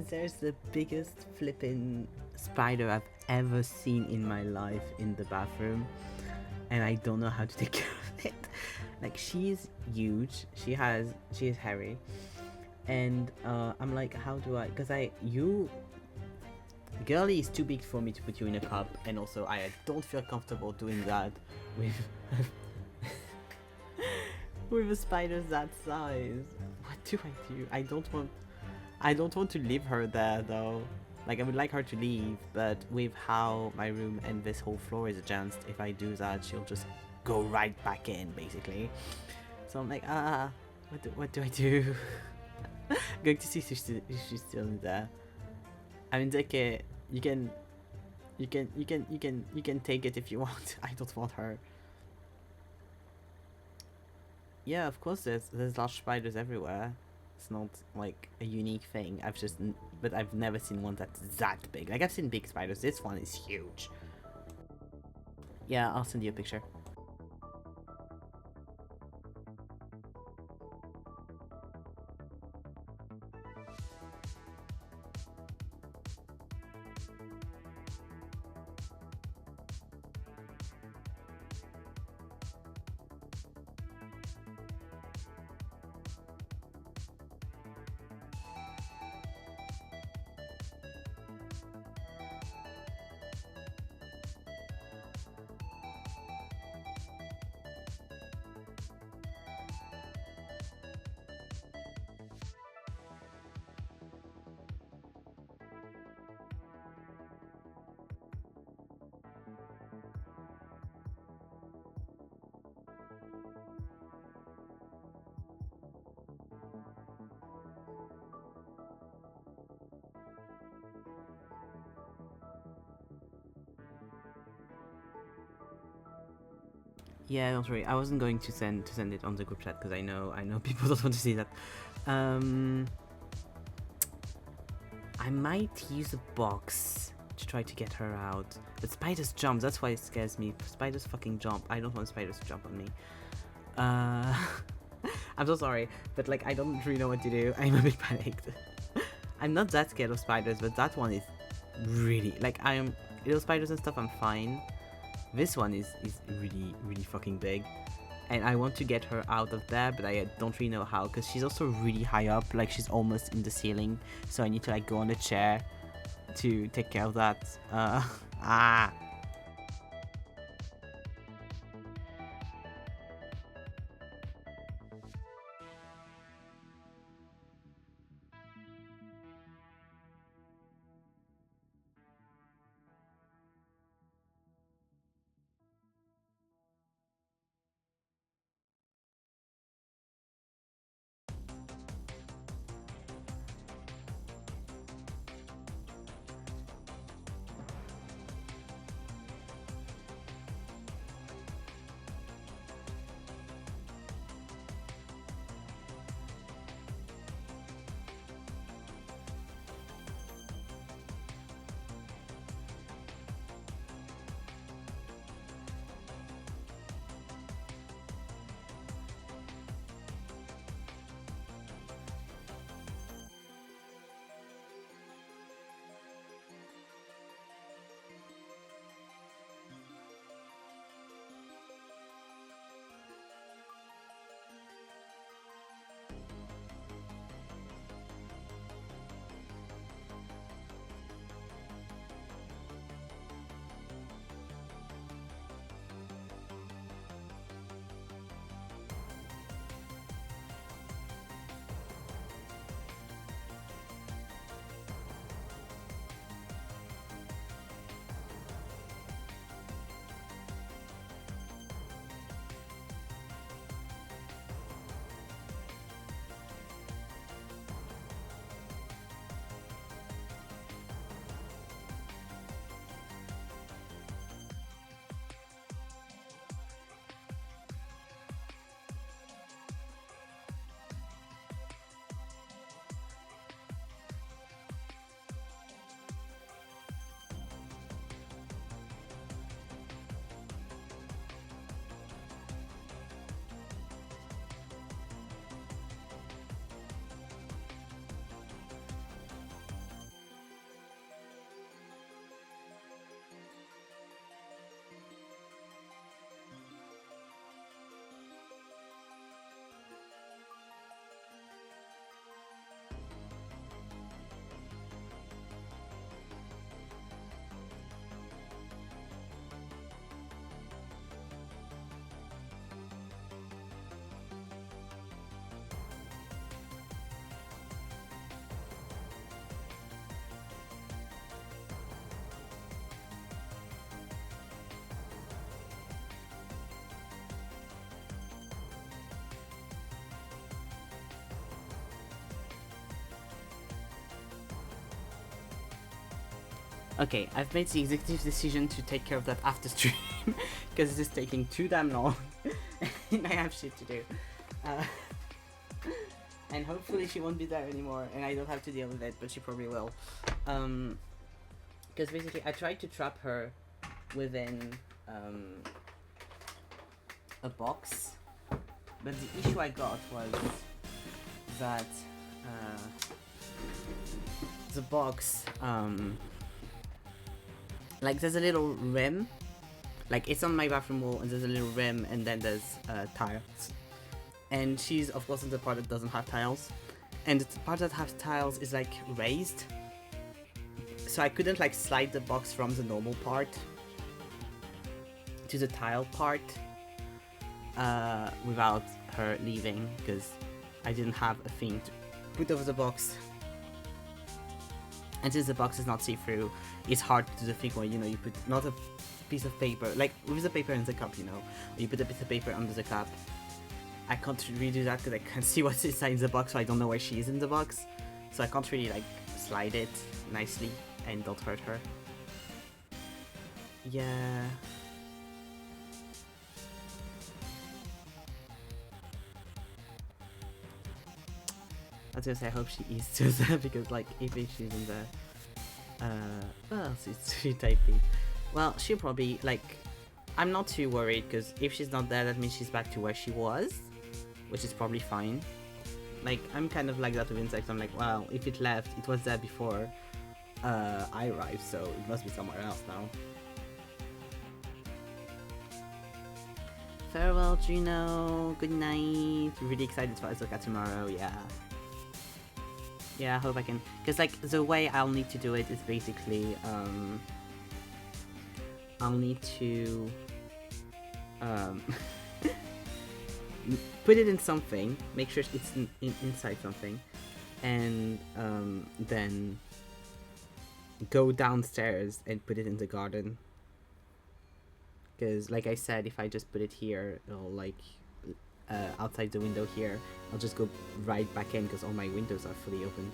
there's the biggest flippin' spider I've ever seen in my life in the bathroom, and I don't know how to take care of it. Like, she's huge, she is hairy, and I'm like, how do I, because girly is too big for me to put you in a cup, and also I don't feel comfortable doing that with with a spider that size. What do I do? I don't want to leave her there though. Like, I would like her to leave, but with how my room and this whole floor is adjusted, if I do that, she'll just go right back in, basically. So I'm like, what do I do? Going to see if she's still in there. I mean, Deke, you can take it if you want. I don't want her. Yeah, of course there's large spiders everywhere. It's not like a unique thing. But I've never seen one that's that big. Like, I've seen big spiders. This one is huge. Yeah, I'll send you a picture. Yeah, don't worry. I wasn't going to send it on the group chat because I know people don't want to see that. I might use a box to try to get her out. But spiders jump. That's why it scares me. Spiders fucking jump. I don't want spiders to jump on me. I'm so sorry, but like I don't really know what to do. I'm a bit panicked. I'm not that scared of spiders, but that one is really like little spiders and stuff. I'm fine. This one is really fucking big, and I want to get her out of there, but I don't really know how because she's also really high up. Like she's almost in the ceiling, so I need to like go on a chair to take care of that. Ah. Okay, I've made the executive decision to take care of that after stream because this is taking too damn long and I have shit to do. And hopefully she won't be there anymore and I don't have to deal with it, but she probably will. Because basically I tried to trap her within a box, but the issue I got was that the box like there's a little rim, like it's on my bathroom wall and there's a little rim and then there's tiles, and she's of course in the part that doesn't have tiles, and the part that has tiles is like raised, so I couldn't like slide the box from the normal part to the tile part without her leaving, because I didn't have a thing to put over the box. And since the box is not see-through, it's hard to do the thing where, you know, you put not a piece of paper, like with the paper in the cup, you know, you put a piece of paper under the cup. I can't redo that because I can't see what's inside the box, so I don't know where she is in the box. So I can't really like slide it nicely and don't hurt her. Yeah. was gonna say I hope she is still there because like if she isn't there, well, she's typing. Well, she'll probably like. I'm not too worried because if she's not there, that means she's back to where she was, which is probably fine. Like I'm kind of like that with insects. I'm like, well, if it left, it was there before I arrived, so it must be somewhere else now. Farewell, Juno. Good night. Really excited for Ahsoka tomorrow. Yeah. Yeah, I hope I can. Because, like, the way I'll need to do it is basically, I'll need to, put it in something, make sure it's inside something, and, then go downstairs and put it in the garden. Because, like I said, if I just put it here, it'll, like, outside the window here, I'll just go right back in because all my windows are fully opened.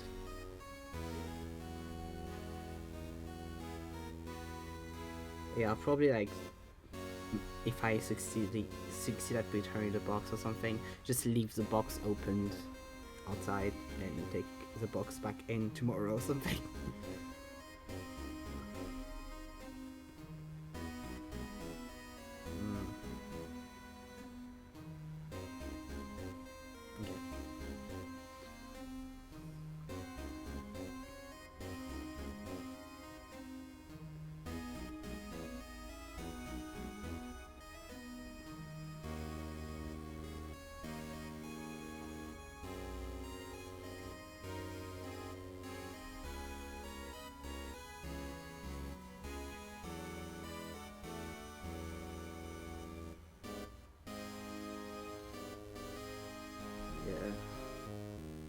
Yeah, I'll probably, like, if I succeed at putting her in the box or something, just leave the box opened outside and take the box back in tomorrow or something.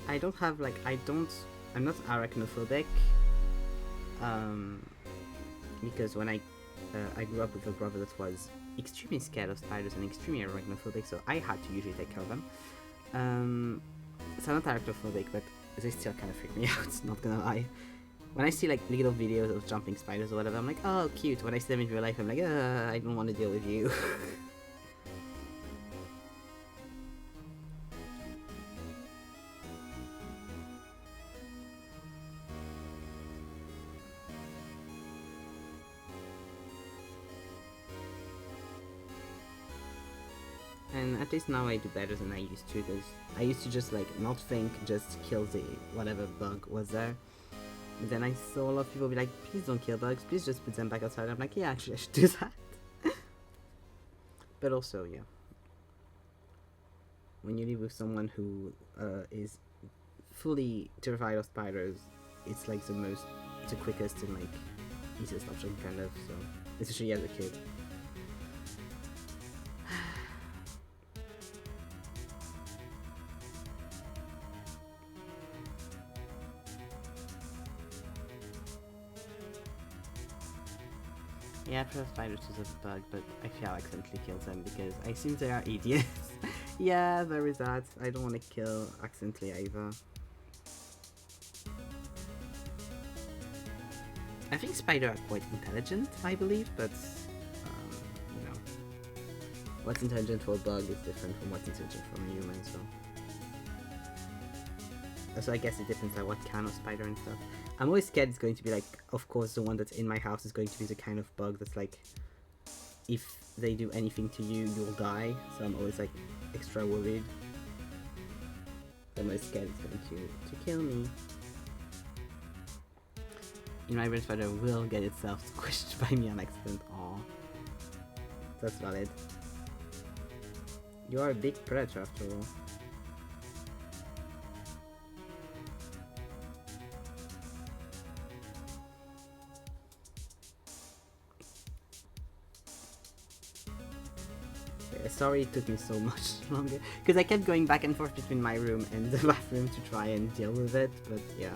I don't have like I'm not arachnophobic, because when I grew up with a brother that was extremely scared of spiders and extremely arachnophobic, so I had to usually take care of them. So I'm not arachnophobic, but they still kind of freak me out, not gonna lie. When I see like little videos of jumping spiders or whatever, I'm like, oh cute. When I see them in real life, I'm like, I don't want to deal with you. And at least now I do better than I used to, because I used to just like not think, just kill the whatever bug was there. But then I saw a lot of people be like, please don't kill bugs, please just put them back outside. I'm like, yeah, actually I should do that. But also, yeah, when you live with someone who is fully terrified of spiders, it's like the quickest and like easiest option kind of, so especially as a kid. Yeah, I prefer spiders to the bug, but I feel I accidentally killed them because I assume they are idiots. Yeah, there is that. I don't want to kill accidentally either. I think spiders are quite intelligent, I believe, but you know, what's intelligent for a bug is different from what's intelligent from a human, so. So I guess it depends on what kind of spider and stuff. I'm always scared it's going to be like, of course, the one that's in my house is going to be the kind of bug that's like, if they do anything to you, you'll die. So I'm always like extra worried. I'm always scared it's going to kill me. In my brain, spider will get itself squished by me on accident. Aw. That's valid. You are a big predator after all. Sorry it took me so much longer, because I kept going back and forth between my room and the bathroom to try and deal with it, but yeah.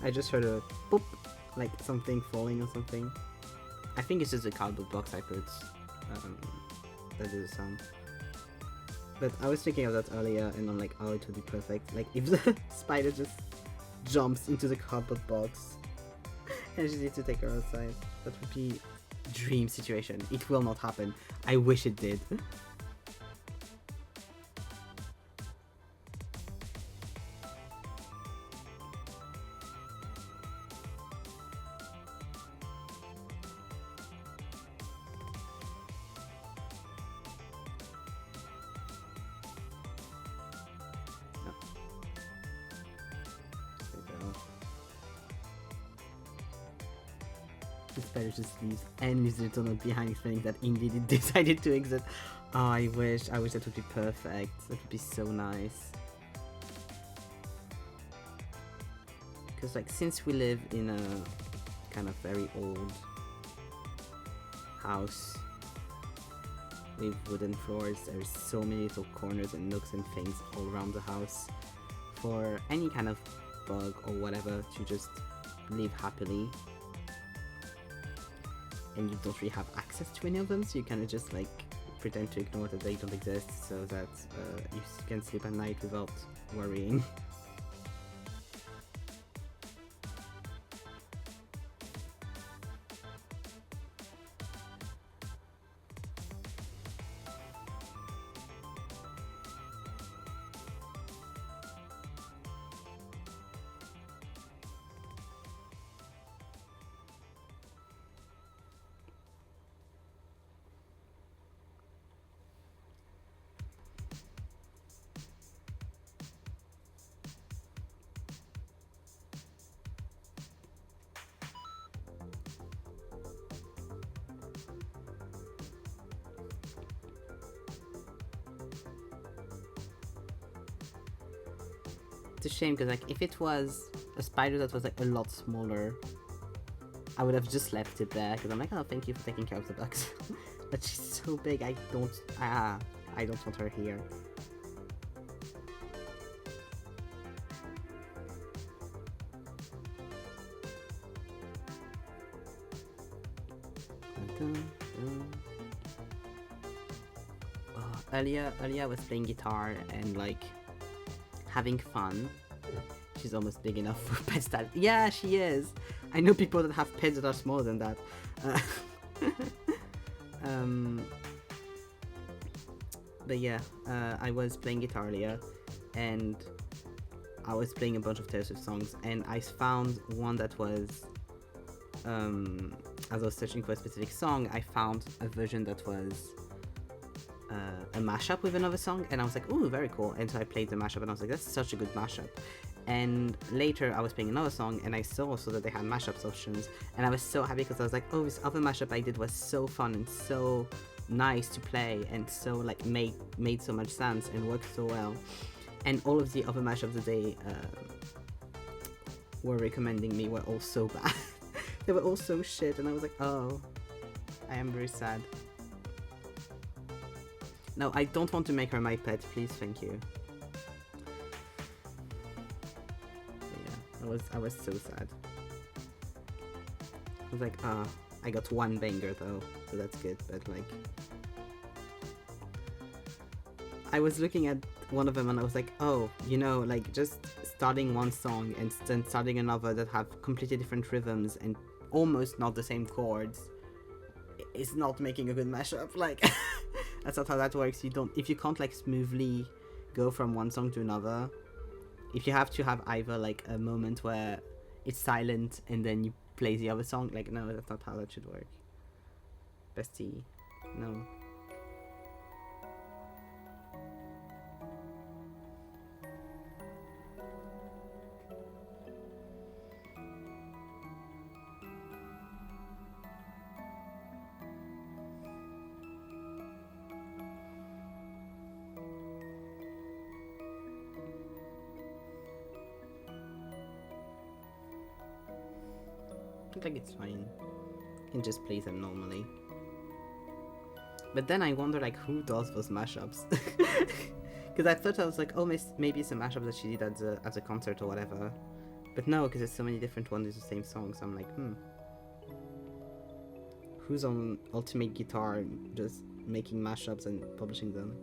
I just heard a boop, like something falling or something. I think it's just a cardboard box I put. That is a sound. But I was thinking of that earlier, and I'm like, oh, it would be perfect. Like if the spider just jumps into the cardboard box, and she needs to take her outside. That would be dream situation. It will not happen. I wish it did. The spider just leaves and leaves the tunnel behind, explaining that indeed it decided to exit. Oh, I wish that would be perfect. That would be so nice. Because like since we live in a kind of very old house with wooden floors, there's so many little corners and nooks and things all around the house for any kind of bug or whatever to just live happily. And you don't really have access to any of them, so you kind of just like pretend to ignore that they don't exist, so that you can sleep at night without worrying. It's a shame because like if it was a spider that was like a lot smaller, I would have just left it there because I'm like, oh, thank you for taking care of the bugs. But she's so big, I don't want her here. Earlier I was playing guitar and like having fun. She's almost big enough for pet style. Yeah, she is. I know people that have pets that are smaller than that. But yeah, I was playing guitar earlier, and I was playing a bunch of Taylor Swift songs, and I found one that was, as I was searching for a specific song, I found a version that was a mashup with another song, and I was like, ooh, very cool. And so I played the mashup, and I was like, that's such a good mashup. And later I was playing another song, and I saw also that they had mashups options, and I was so happy because I was like, oh, this other mashup I did was so fun and so nice to play, and so like made so much sense and worked so well. And all of the other mashups that they were recommending me were all so bad. They were all so shit, and I was like, oh, I am very sad. No, I don't want to make her my pet, please, thank you. But yeah, I was so sad. I was like, I got one banger though, so that's good, but like... I was looking at one of them and I was like, oh, you know, like just starting one song and then starting another that have completely different rhythms and almost not the same chords is not making a good mashup. Like, that's not how that works. If you can't like smoothly go from one song to another, if you have to have either like a moment where it's silent and then you play the other song, like, no, that's not how that should work. Bestie, no. I think it's fine. You can just play them normally. But then I wonder like who does those mashups? Because I thought, I was like, oh, maybe it's a mashup that she did at a concert or whatever. But no, because there's so many different ones with the same song, so I'm like, who's on Ultimate Guitar just making mashups and publishing them?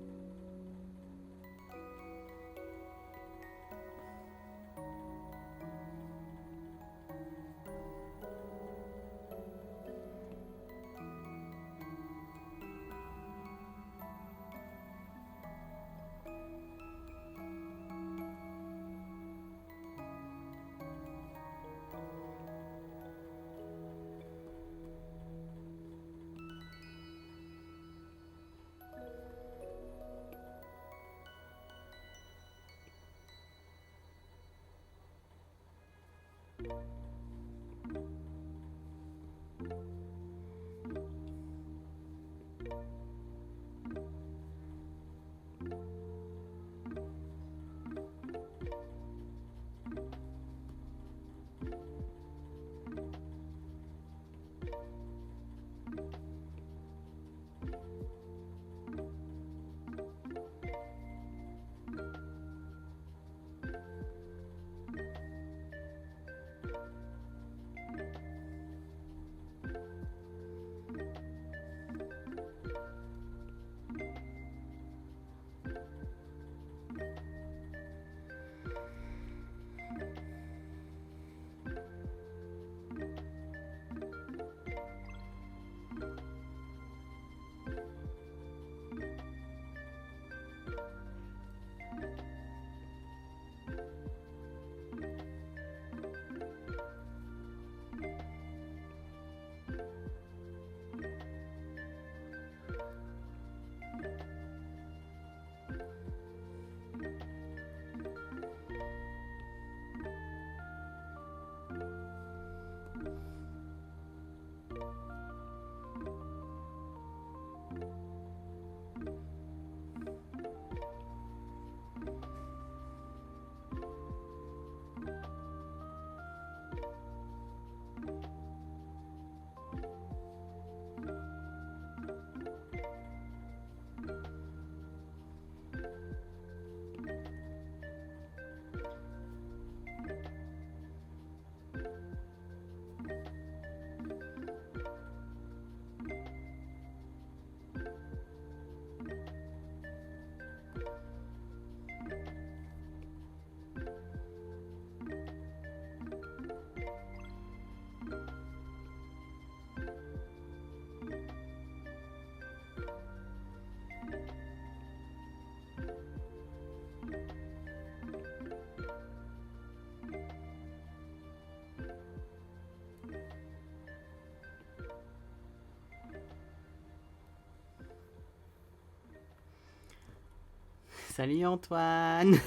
Salut Antoine.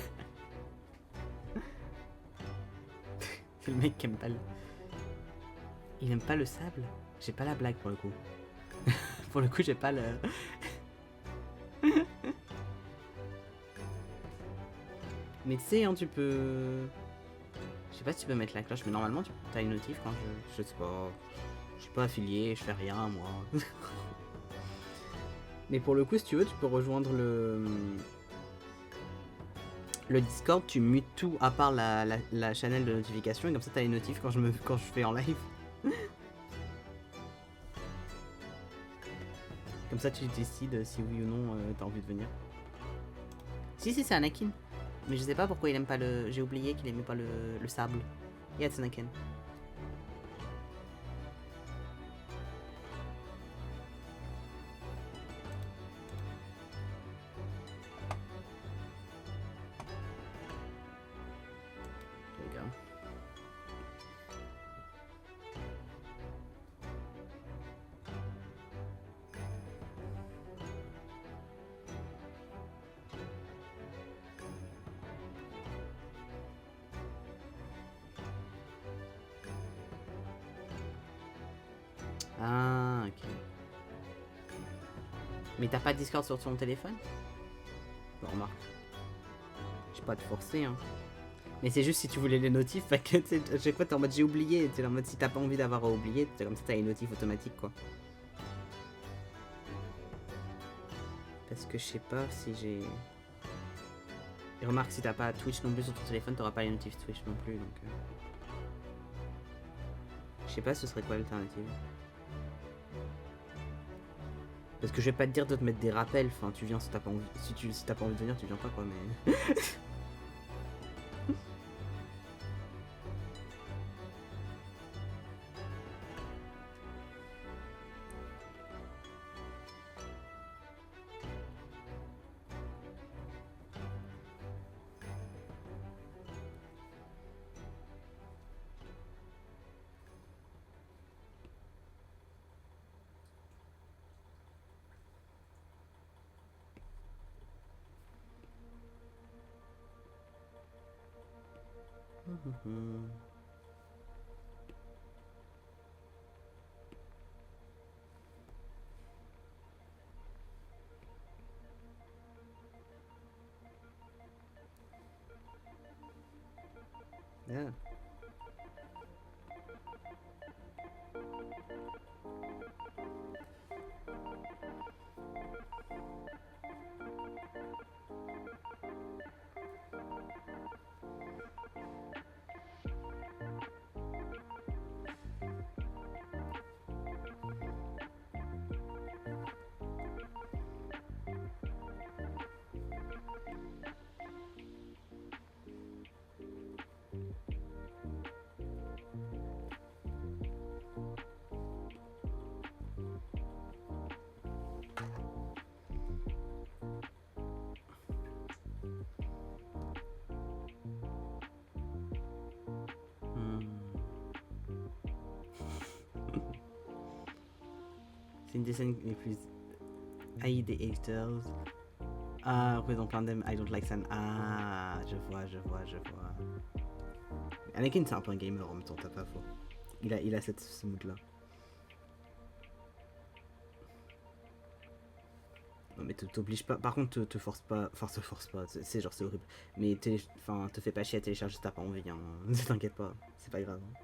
C'est le mec qui aime pas le... Il aime pas le sable. J'ai pas la blague pour le coup. Pour le coup, j'ai pas le... Mais tu sais, hein, tu peux... Je sais pas si tu peux mettre la cloche, mais normalement, tu as une notif quand je sais pas... Je suis pas affilié, je fais rien, moi. Mais pour le coup, si tu veux, tu peux rejoindre le Discord, tu mutes tout à part la channel de notification et comme ça t'as les notifs quand je fais en live. Comme ça tu décides si oui ou non t'as envie de venir. Si c'est Anakin. Mais je sais pas pourquoi il aime pas le... J'ai oublié qu'il aimait pas le sable. Yeah, it's Anakin. Ah, ok. Mais t'as pas de Discord sur ton téléphone? Bon, remarque. Je vais pas te forcer, hein. Mais c'est juste si tu voulais les notifs, fait que à chaque fois t'es en mode j'ai oublié, t'es en mode si t'as pas envie d'avoir à oublier, c'est comme ça t'as les notifs automatiques quoi. Parce que je sais pas si j'ai... Et remarque, si t'as pas Twitch non plus sur ton téléphone, t'auras pas les notifs Twitch non plus, donc... Je sais pas ce serait quoi l'alternative. Parce que je vais pas te dire de te mettre des rappels, enfin tu viens si t'as pas envie, si t'as pas envie de venir, tu viens pas quoi, mais... Yeah. C'est une des scènes les plus haïes des haters. Ah, représente plein d'aimes, I don't like San. Ah, je vois. Anakin c'est un peu un gamer en même temps, t'as pas faux. Il a ce mood là. Non mais t'obliges pas, par contre te force pas, enfin se force pas, c'est genre c'est horrible. Mais te fais pas chier à télécharger si t'as pas envie, hein. Ne t'inquiète pas, c'est pas grave. Hein.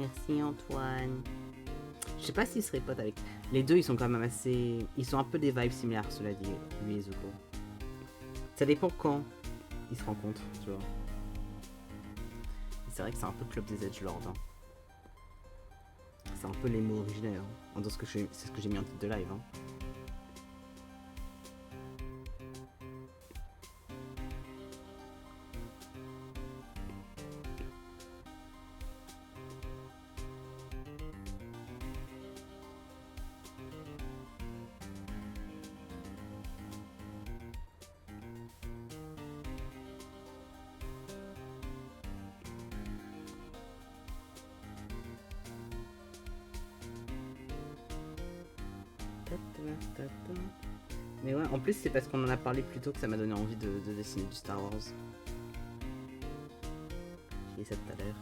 Merci Antoine. Je sais pas s'ils seraient potes avec. Les deux, ils sont quand même assez. Ils sont un peu des vibes similaires, cela dit, lui et Zuko. Ça dépend quand ils se rencontrent, tu vois. C'est vrai que c'est un peu Club des Edgelords. Hein. C'est un peu les mots originaires. Hein. C'est ce que j'ai mis en titre de live. Hein. Mais ouais, en plus c'est parce qu'on en a parlé plus tôt que ça m'a donné envie de dessiner du Star Wars. J'ai fait ça tout à l'heure.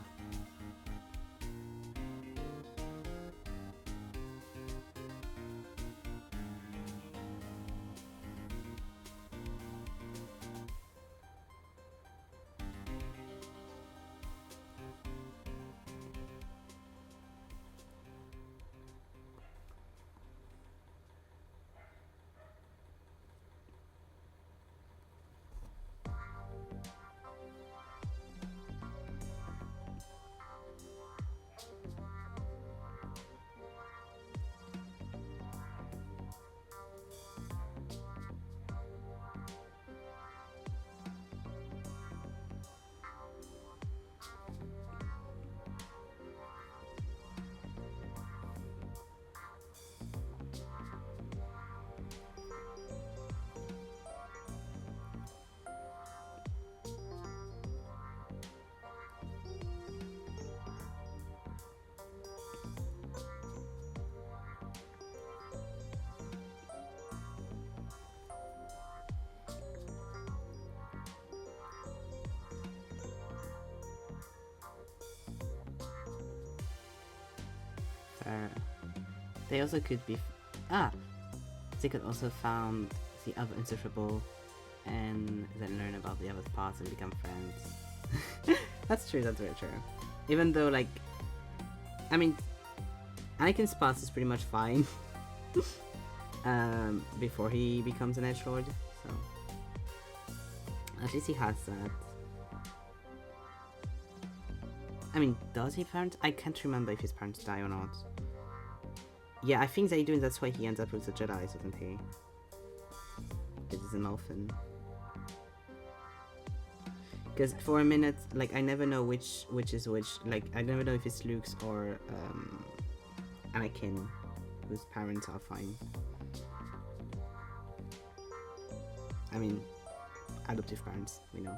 They also could be... they could also found the other insufferable and then learn about the other parts and become friends. That's true, that's very true. Even though, like... I mean, Anakin's past is pretty much fine. Before he becomes an edgelord, so... At least he has that. I mean, does he parents? I can't remember if his parents die or not. Yeah, I think they do, and that's why he ends up with the Jedi, isn't he? It is an orphan. Because for a minute, like, I never know which is which. Like, I never know if it's Luke's or Anakin, whose parents are fine. I mean, adoptive parents, we know.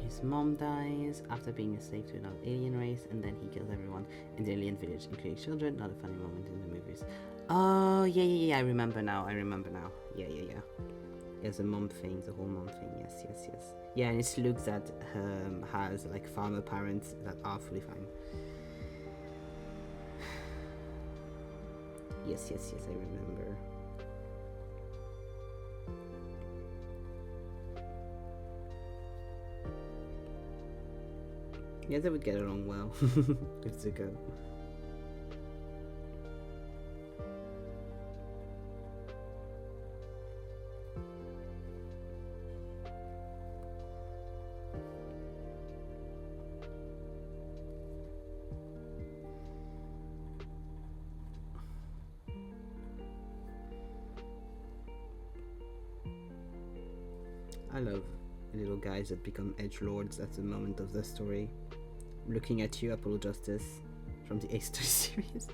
His mom dies after being a slave to another alien race, and then he kills everyone in the alien village, including children. Not a funny moment in the movies. Oh, yeah, I remember now. Yeah. It's a mom thing, the whole mom thing. Yes. Yeah, and it's Luke that has, like, farmer parents that are fully fine. Yes, I remember. Yeah, they would get along well with Zuko. I love little guys that become edgelords at the moment of the story. I'm looking at you, Apollo Justice, from the Aster series.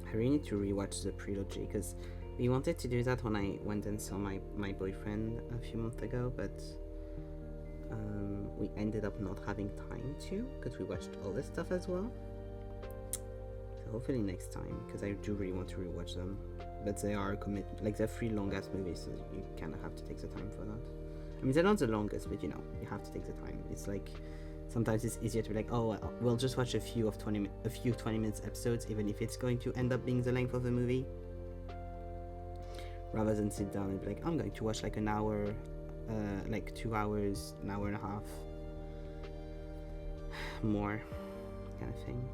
I really need to rewatch the prelogy because we wanted to do that when I went and saw my boyfriend a few months ago, but we ended up not having time to because we watched all this stuff as well. So hopefully next time, because I do really want to rewatch them. But they are they're 3 long ass movies, so you kind of have to take the time for that. I mean, they're not the longest, but you have to take the time. It's like sometimes it's easier to be like, oh, we'll just watch a few 20 minutes episodes, even if it's going to end up being the length of the movie, rather than sit down and be like, I'm going to watch like an hour, like 2 hours, an hour and a half more, kind of thing.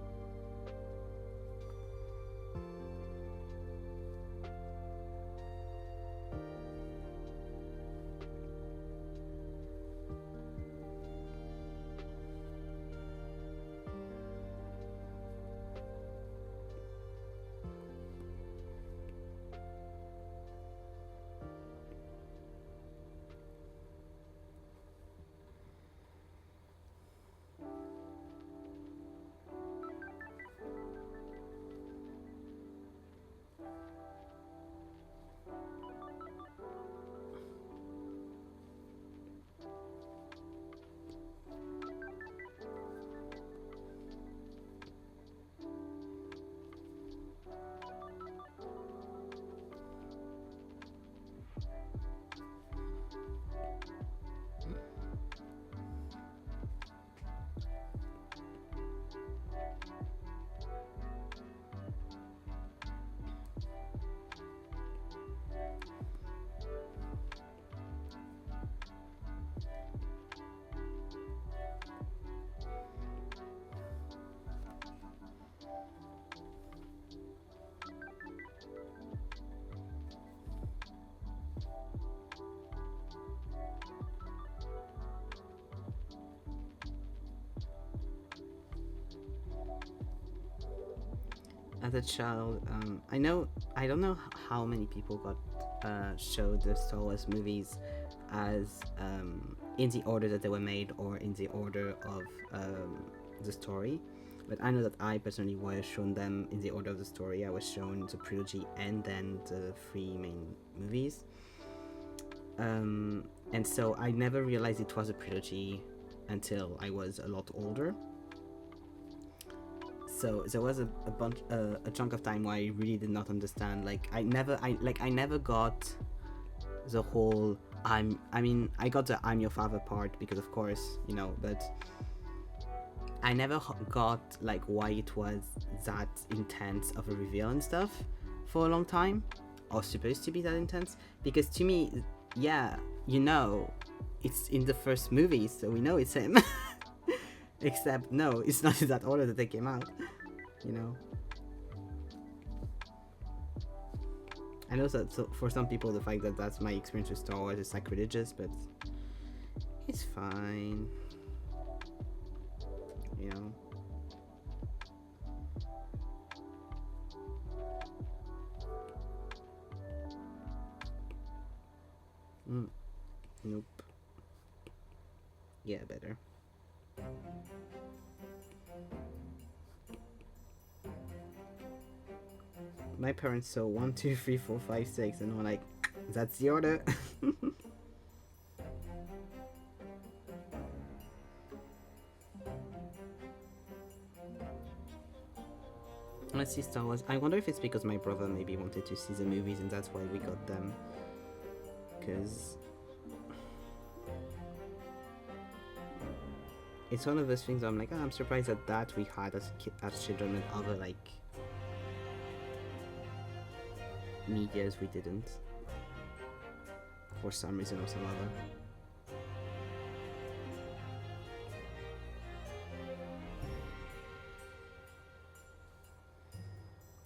As a child, I don't know how many people got showed the Star Wars movies as in the order that they were made or in the order of the story, but I know that I personally was shown them in the order of the story. I was shown the prelogy and then the 3 main movies, and so I never realized it was a prelogy until I was a lot older. So there was a chunk of time where I really did not understand. Like I never got the whole I got the I'm your father part because of course, but I never got like why it was that intense of a reveal and stuff for a long time, or supposed to be that intense, because to me, yeah, it's in the first movie, so we know it's him. Except, no, it's not in that order that they came out, I know that for some people, the fact that that's my experience with Star Wars is sacrilegious, but it's fine, Nope. Yeah, better. My parents saw 1, 2, 3, 4, 5, 6, and were like, that's the order. Let's see Star Wars. I wonder if it's because my brother maybe wanted to see the movies and that's why we got them. Because it's one of those things where I'm like, oh, I'm surprised at that we had as children and other like medias we didn't. For some reason or some other.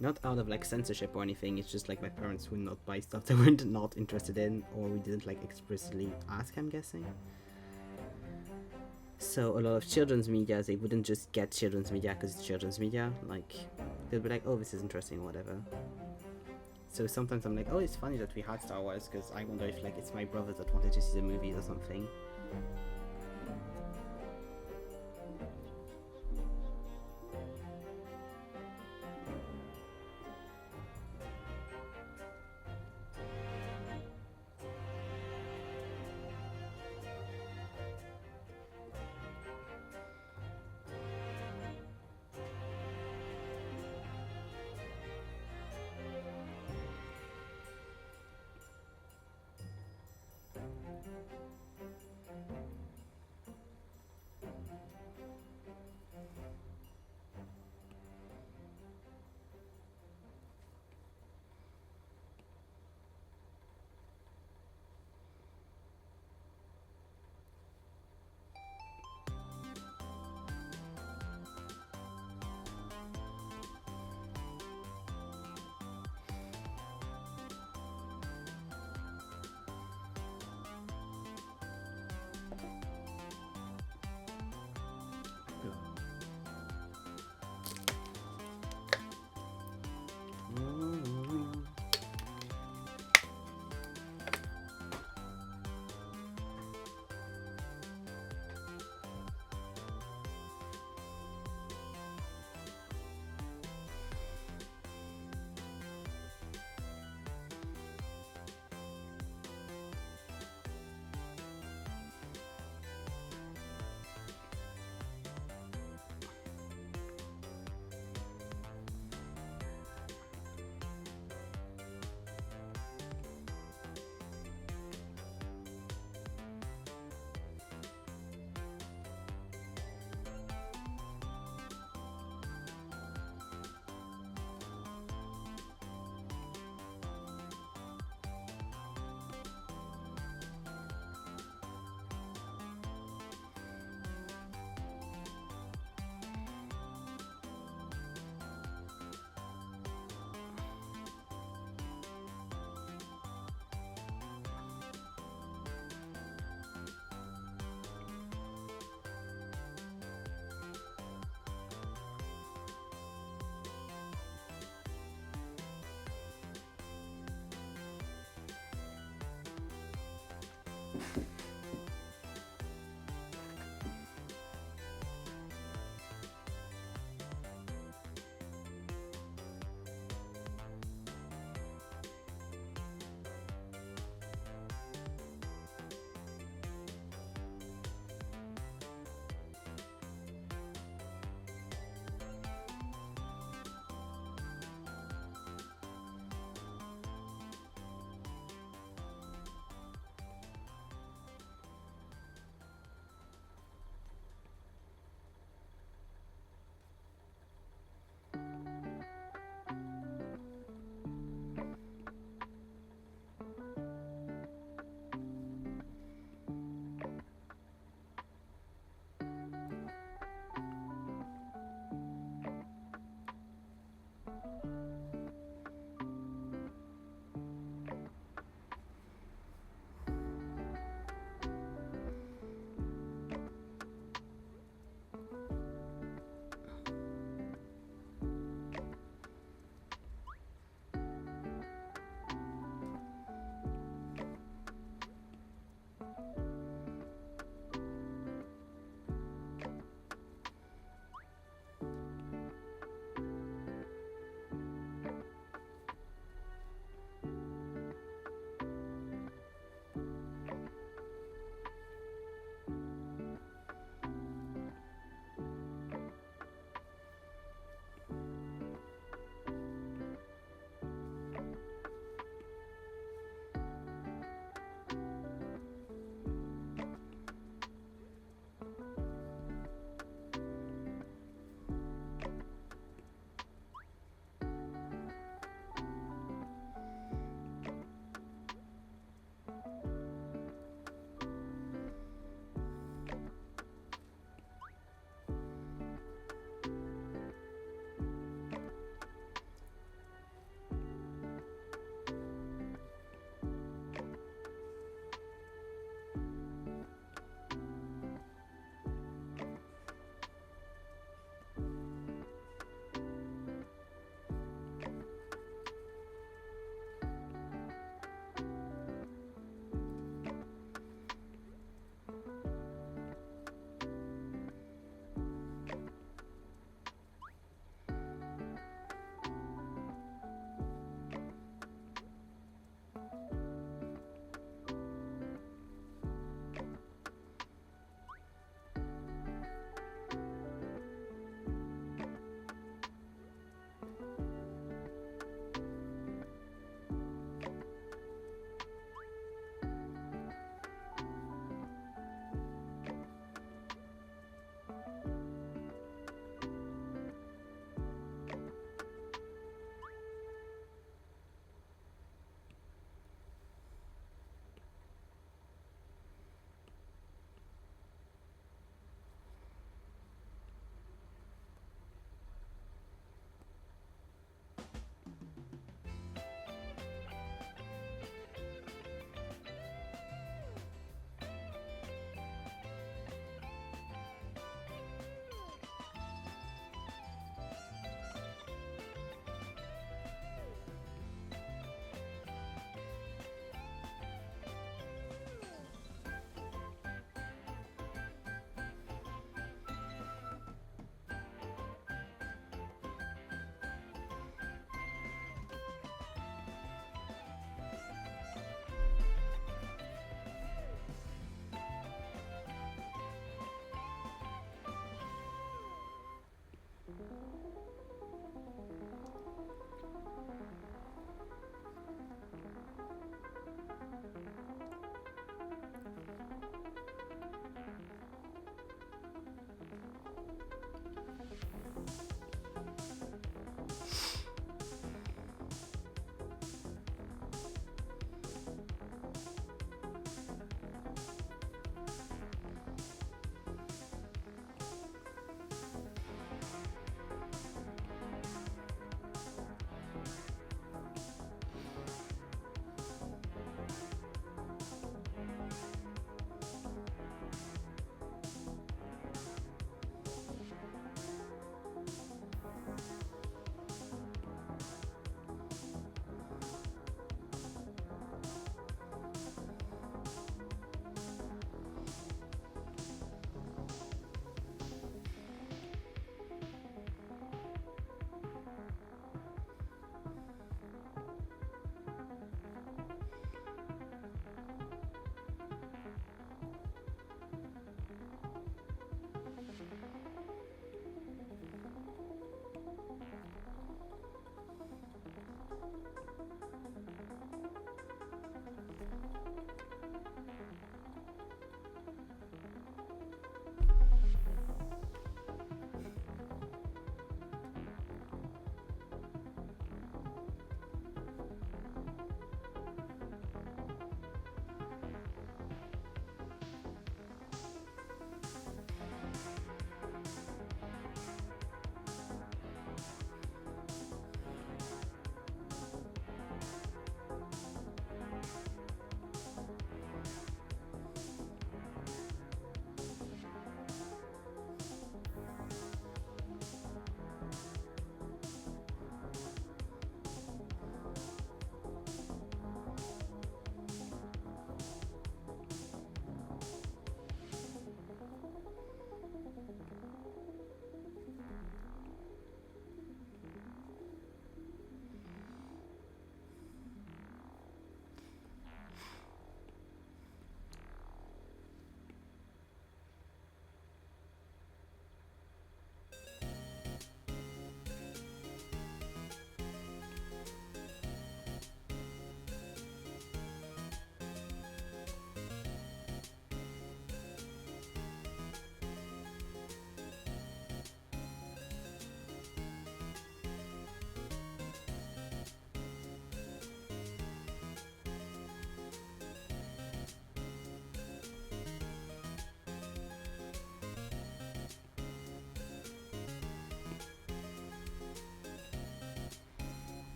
Not out of like censorship or anything, it's just like my parents would not buy stuff they were not interested in, or we didn't like explicitly ask, I'm guessing. So a lot of children's media, they wouldn't just get children's media because it's children's media, like they'd be like, oh, this is interesting or whatever. So sometimes I'm like, oh, it's funny that we had Star Wars, because I wonder if like it's my brother that wanted to see the movies or something.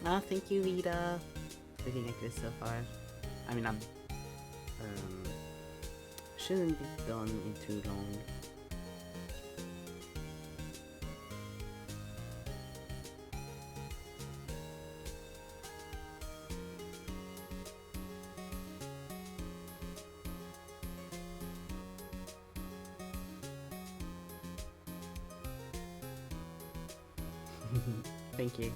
Ah, thank you, Rita. Looking at this so far. I mean, I'm shouldn't be done in too long. Thank you.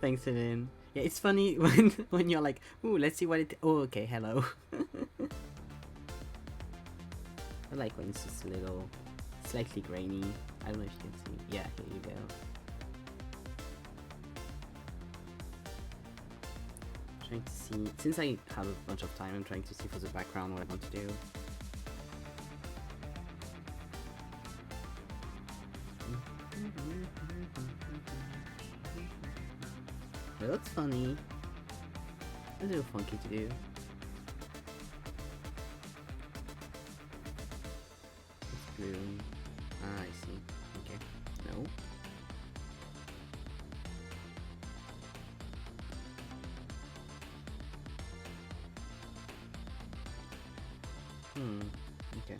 Thanks, Celine. Yeah, it's funny when you're like, ooh, let's see what it. Oh, okay, hello. I like when it's just a little, slightly grainy. I don't know if you can see. Yeah, here you go. Trying to see, since I have a bunch of time, I'm trying to see for the background what I want to do. It looks funny. It's a little funky to do. It's blue. Ah, I see. Okay. No. Okay.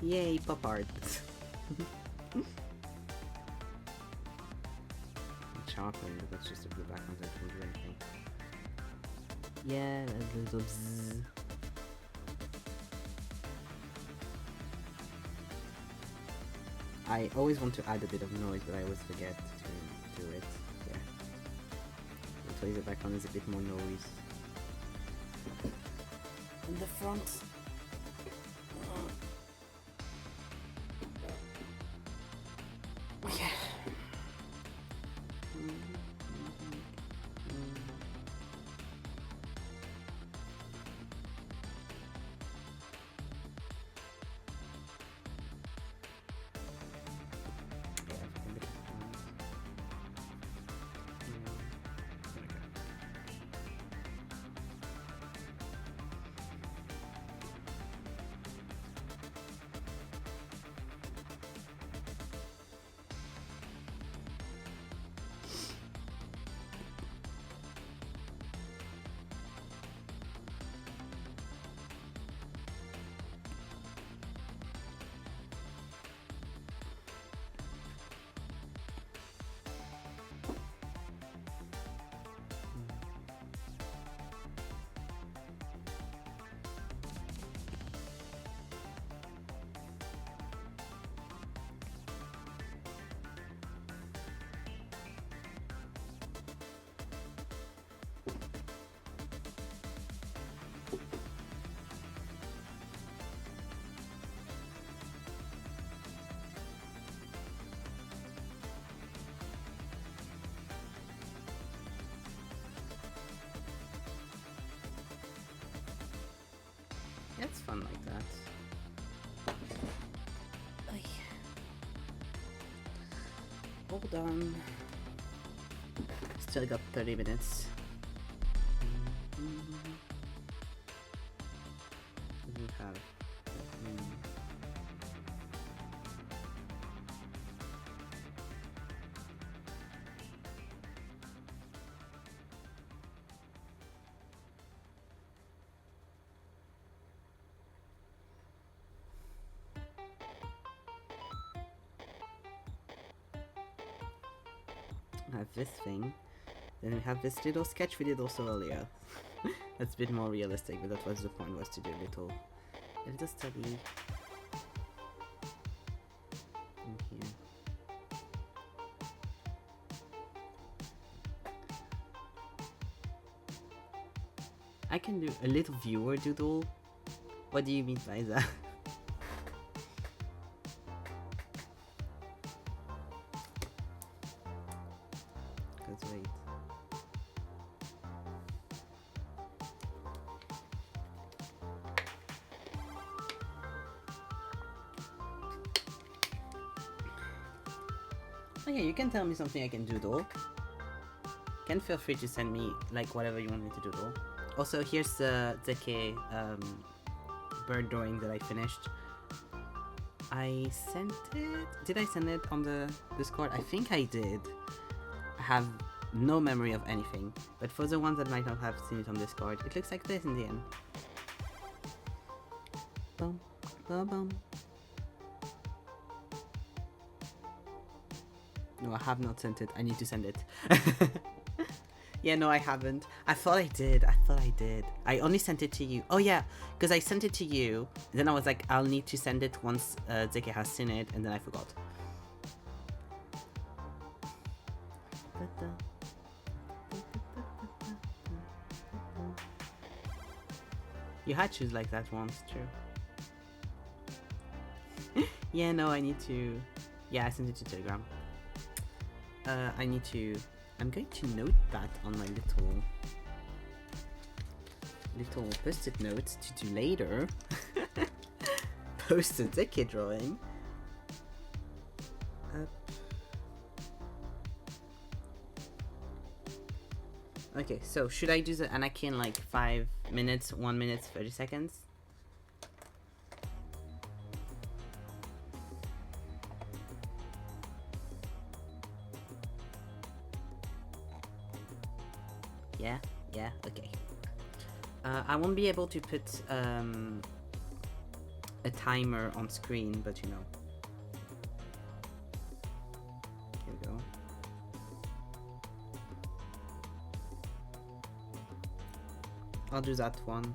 Yay, pop art. Chocolate, that's just a blue background that doesn't do anything. Yeah, that little bzzz. I always want to add a bit of noise, but I always forget to do it. Yeah. So the background is a bit more noise. In the front. Okay. It's fun like that. Hold on. Still got 30 minutes. We have. Have this thing, then we have this little sketch we did also earlier. That's a bit more realistic, but that was the point, was to do a little study in here. I can do a little viewer doodle. What do you mean by that? Wait. Oh yeah, you can tell me something I can doodle. Can feel free to send me like whatever you want me to doodle. Also, here's the Zeke bird drawing that I finished. I sent it. Did I send it on the Discord? I think I did. I have no memory of anything, but for the ones that might not have seen it on Discord, it looks like this in the end. Boom, boom, boom. No, I have not sent it. I need to send it. Yeah, no, I haven't. I thought I did. I only sent it to you. Oh yeah, because I sent it to you. Then I was like, I'll need to send it once Zeke has seen it, and then I forgot. You had shoes like that once, true. Yeah, no, I need to. Yeah, I sent it to Telegram. I need to. I'm going to note that on my little post-it notes to do later. Post a Zeke drawing. Okay, so should I do the Anakin like 5 minutes, 1 minute, 30 seconds? Yeah, okay. I won't be able to put a timer on screen, but you know. Here we go. I'll do that one.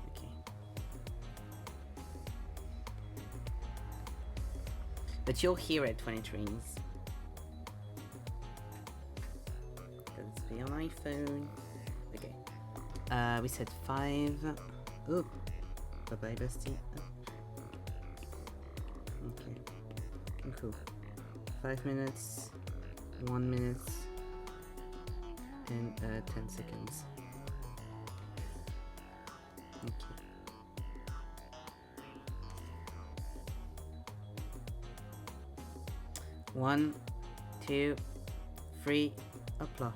Okay. But you'll hear it when it rings. Let's be on my phone. Okay. We said 5. Ooh. Bye-bye, bestie. Okay. Cool. 5 minutes, 1 minute, and 10 seconds. Okay. 1, 2, 3, hopla.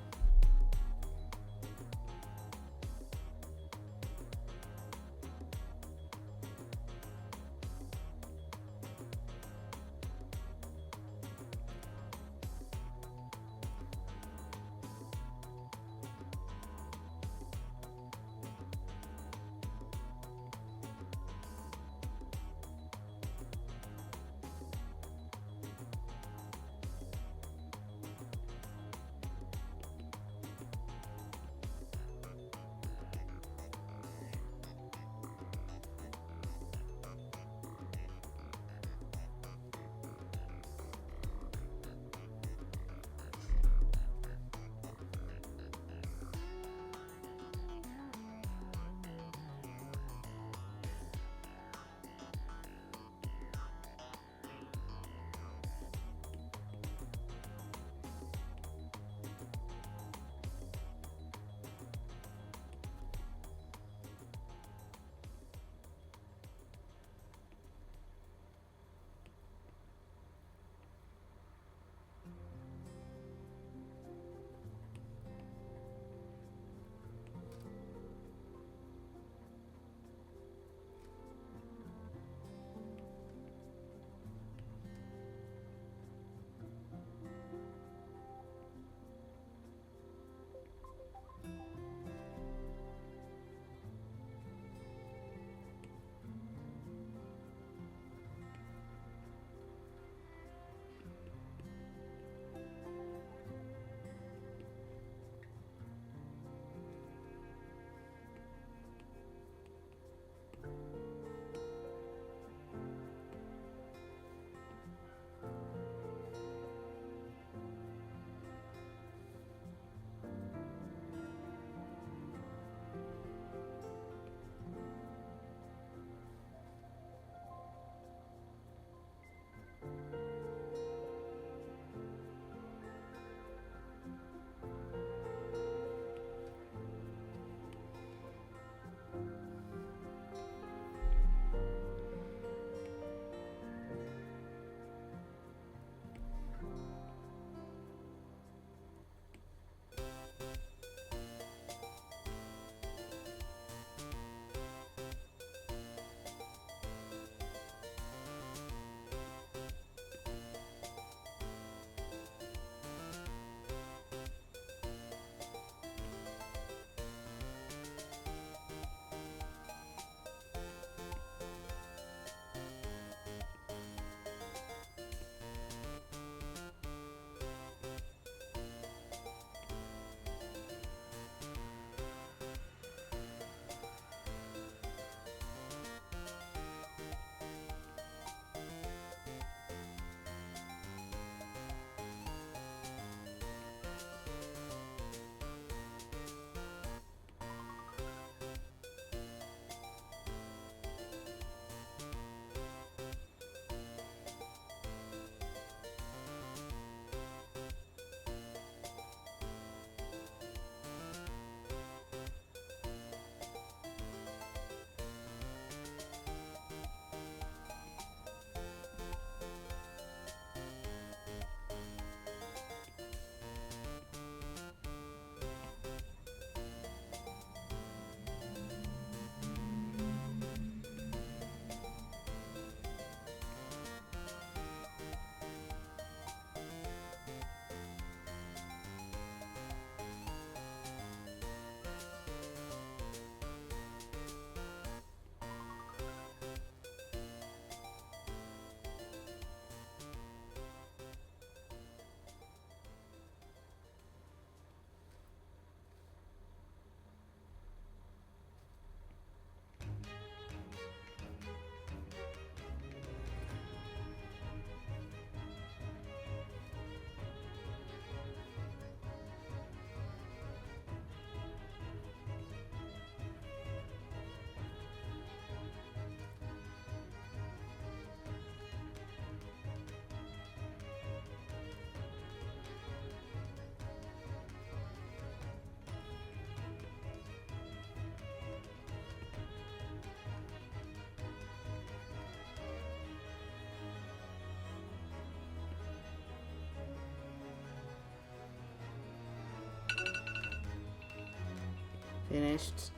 Finished.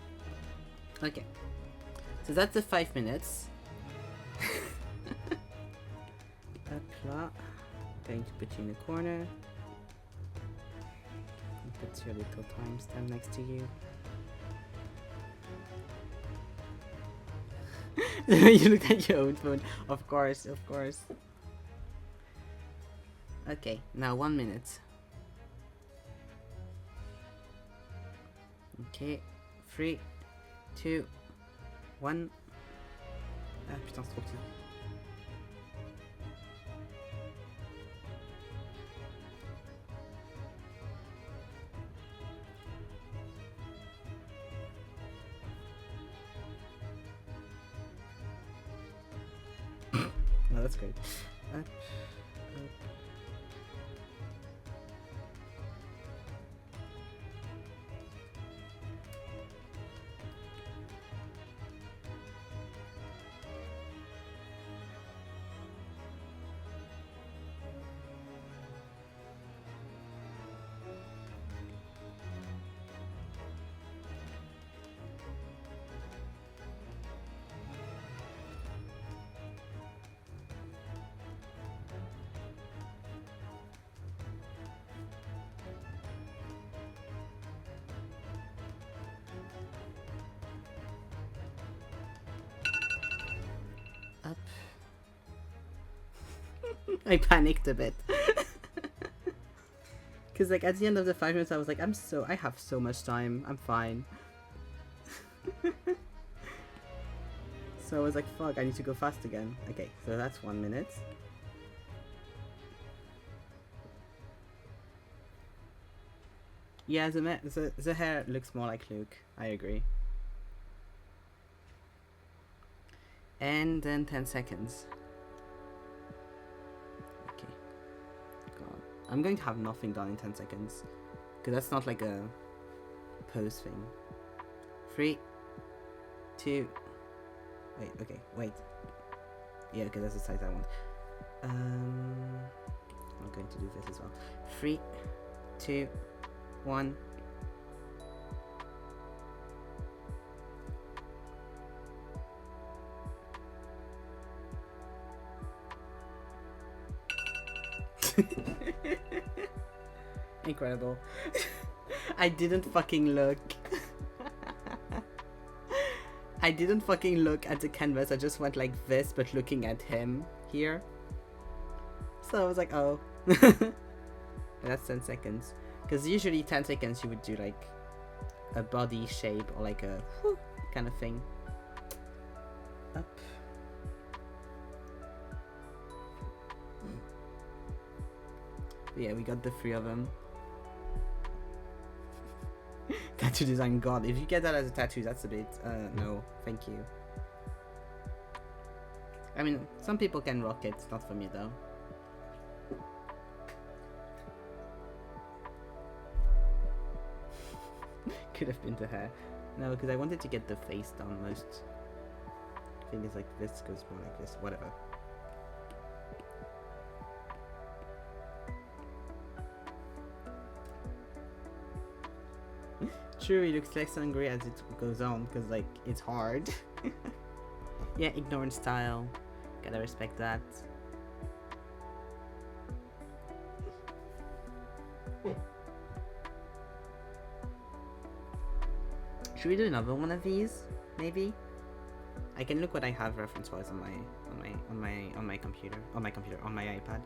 Okay. So that's the 5 minutes. Hop là. Going to put you in a corner. Put your little timestamp next to you. You looked at your own phone. Of course, of course. Okay, now 1 minute. Okay, 3, 2, 1. Ah putain, c'est trop petit. No, that's great. Up, up. Up. I panicked a bit. Cause like at the end of the 5 minutes I was like, I have so much time, I'm fine. So I was like, fuck, I need to go fast again. Okay, so that's 1 minute. Yeah, the hair looks more like Luke, I agree. And then 10 seconds. Okay. God. I'm going to have nothing done in 10 seconds. Because that's not like a pose thing. 3, 2... Wait, okay, wait. Yeah, okay, that's the size I want. I'm going to do this as well. 3, 2, 1... Incredible. I didn't fucking look. I didn't fucking look at the canvas, I just went like this, but looking at him here. So I was like, oh. And that's 10 seconds. Because usually 10 seconds you would do like a body shape or like a whoo kind of thing. Up. Yeah, we got the 3 of them. Tattoo design, god, if you get that as a tattoo, that's a bit, no, thank you. I mean, some people can rock it, it's not for me though. Could have been the hair. No, because I wanted to get the face done most. I think it's like this goes more like this, whatever. True, he looks less angry as it goes on, because like, it's hard. Yeah, ignorant style. Gotta respect that. Should we do another one of these? Maybe? I can look what I have reference-wise on my computer. On my iPad.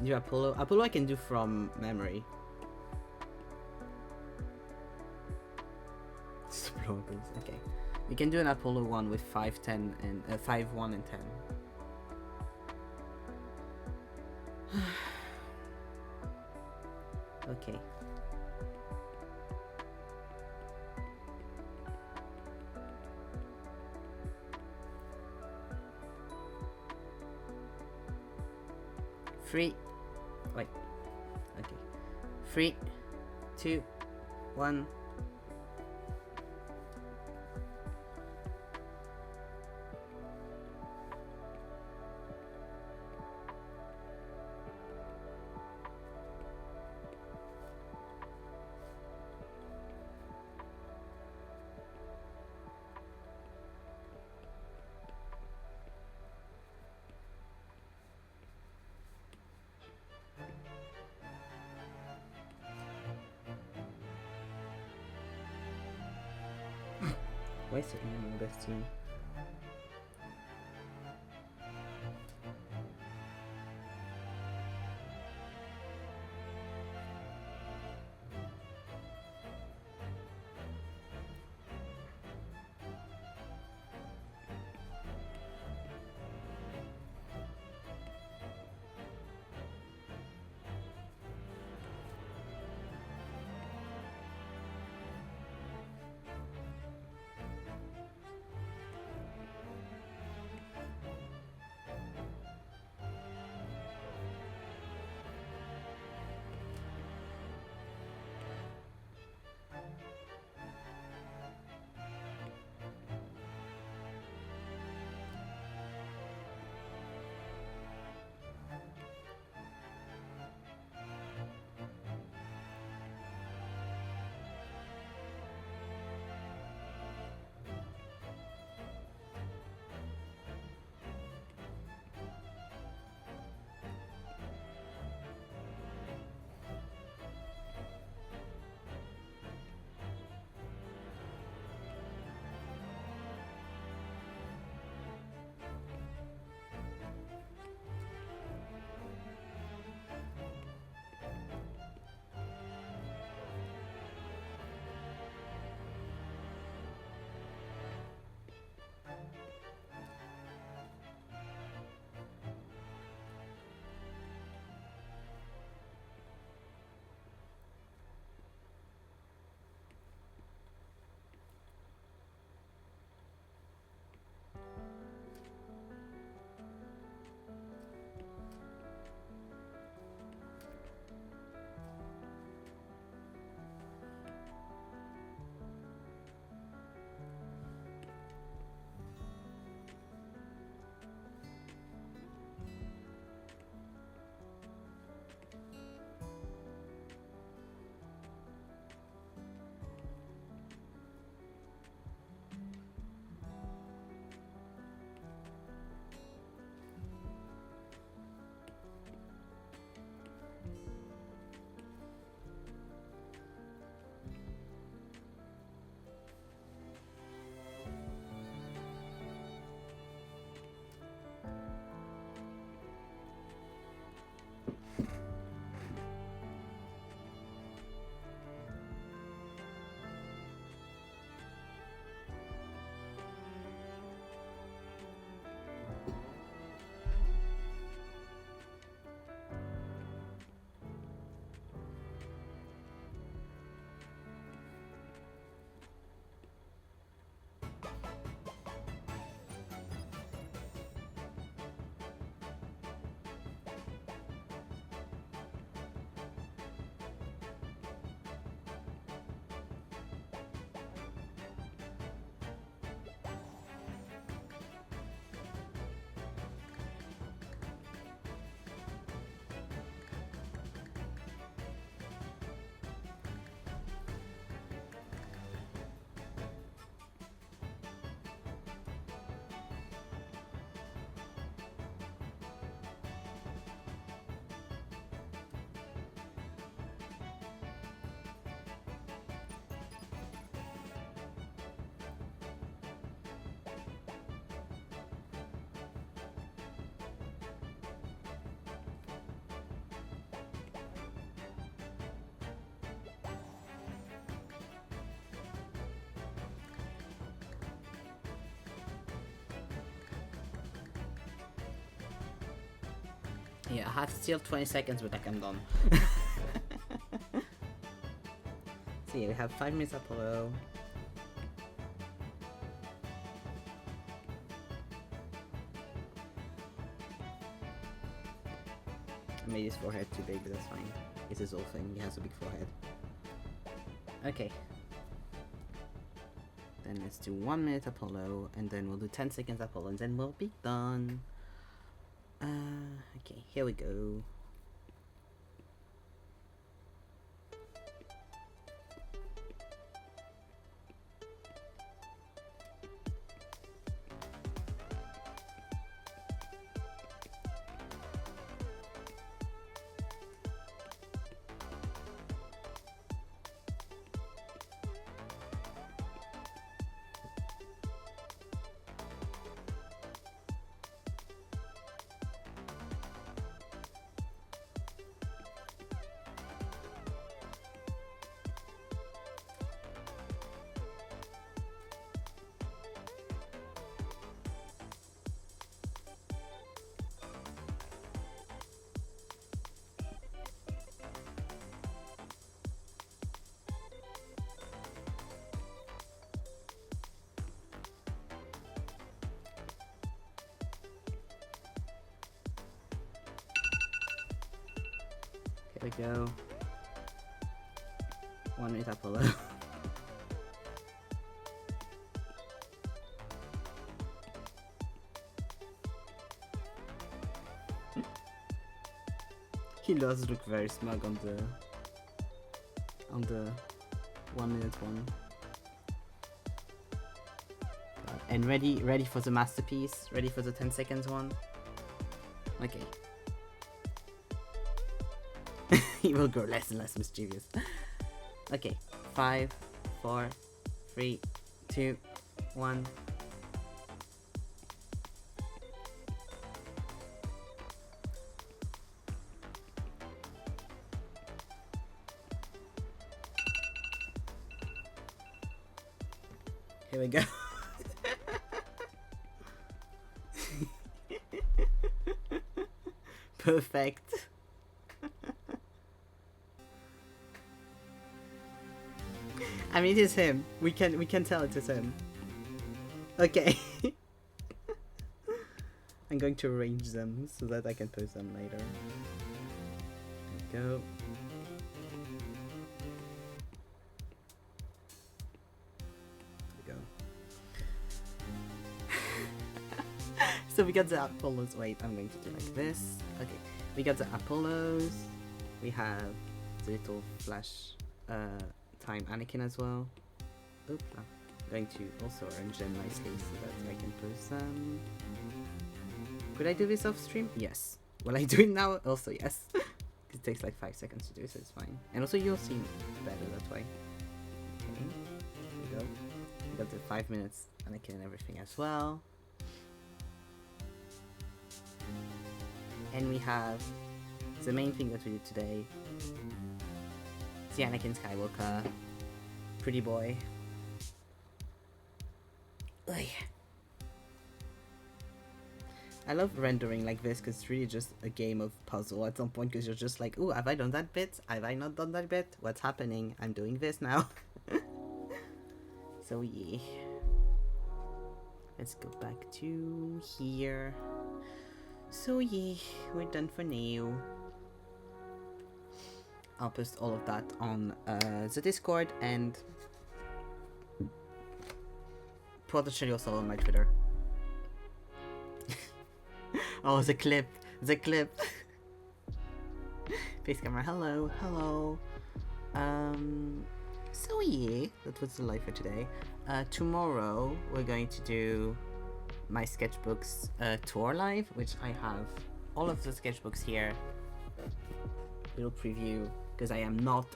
Do Apollo? Apollo I can do from memory. Okay. We can do an Apollo one with 5, 10, and 5, 1, and 10. Okay. Three. Wait. Okay. 3, 2, 1. Where's the bestie? Yeah, I have still 20 seconds, but I'm done. So yeah, we have 5 minutes Apollo. I made his forehead too big, but that's fine. It's his whole thing, he has a big forehead. Okay. Then let's do 1 minute Apollo, and then we'll do 10 seconds Apollo, and then we'll be done. Okay, here we go. we go. 1 minute Apollo. He does look very smug on the 1 minute one. And ready for the masterpiece, ready for the 10 seconds one. Okay. He will grow less and less mischievous. Okay, 5, 4, 3, 2, 1. Here we go. Perfect. I mean, it is him. We can tell it is him. Okay. I'm going to arrange them so that I can post them later. There we go. There we go. So we got the Apollos. Wait, I'm going to do like this. Okay. We got the Apollos. We have the little flash time Anakin as well. Oops, I'm going to also arrange them nicely so that I can post them. Could I do this off stream? Yes. Will I do it now? Also yes. It takes like 5 seconds to do, so it's fine. And also you'll see better that way. Okay, here we go. We got the 5 minutes Anakin and everything as well. And we have the main thing that we did today. The Anakin Skywalker. Pretty boy. Ugh. I love rendering like this because it's really just a game of puzzle at some point, because you're just like, ooh, have I done that bit? Have I not done that bit? What's happening? I'm doing this now. So yeah. Let's go back to here. So yeah, we're done for now. I'll post all of that on the Discord and potentially also on my Twitter. Oh, the clip. Face camera, hello. So yeah, that was the live for today. Tomorrow we're going to do my sketchbooks tour live, which I have all of the sketchbooks here. Little preview, because I am not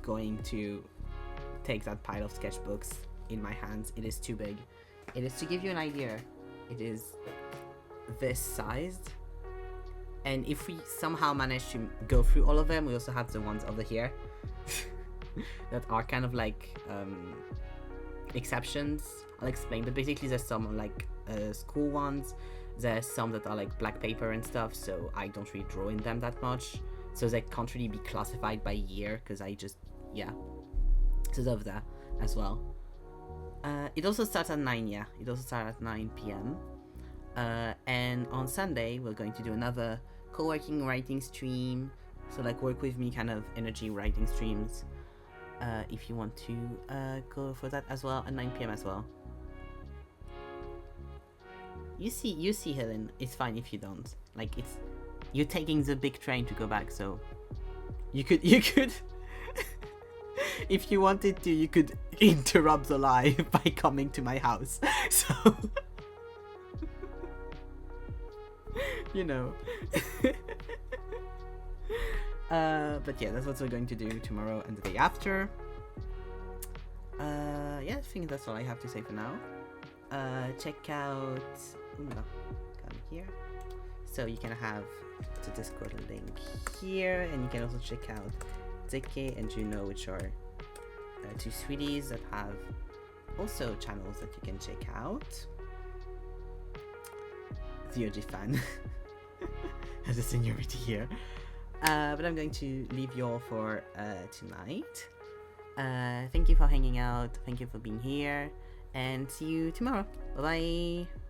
going to take that pile of sketchbooks in my hands. It is too big. It is, to give you an idea, it is this sized, and if we somehow manage to go through all of them, we also have the ones over here that are kind of like exceptions. I'll explain, but basically there's some like school ones, there's some that are like black paper and stuff, so I don't really draw in them that much, so they can't really be classified by year, because I just, yeah, so there's that as well. It also starts at 9, yeah, it also starts at 9 p.m. And on Sunday we're going to do another co-working writing stream, so like work with me kind of energy writing streams, if you want to go for that as well, at 9 p.m. as well. You see Helen, it's fine if you don't, like, it's, you're taking the big train to go back, so you could if you wanted to, you could interrupt the live by coming to my house, so you know. But yeah, that's what we're going to do tomorrow and the day after. Yeah, I think that's all I have to say for now. Check out come here, so you can have the Discord link here, and you can also check out Zeke and Juno, which are two sweeties that have also channels that you can check out. The OG fan has a seniority here. But I'm going to leave you all for tonight. Thank you for hanging out, thank you for being here, and see you tomorrow. Bye bye.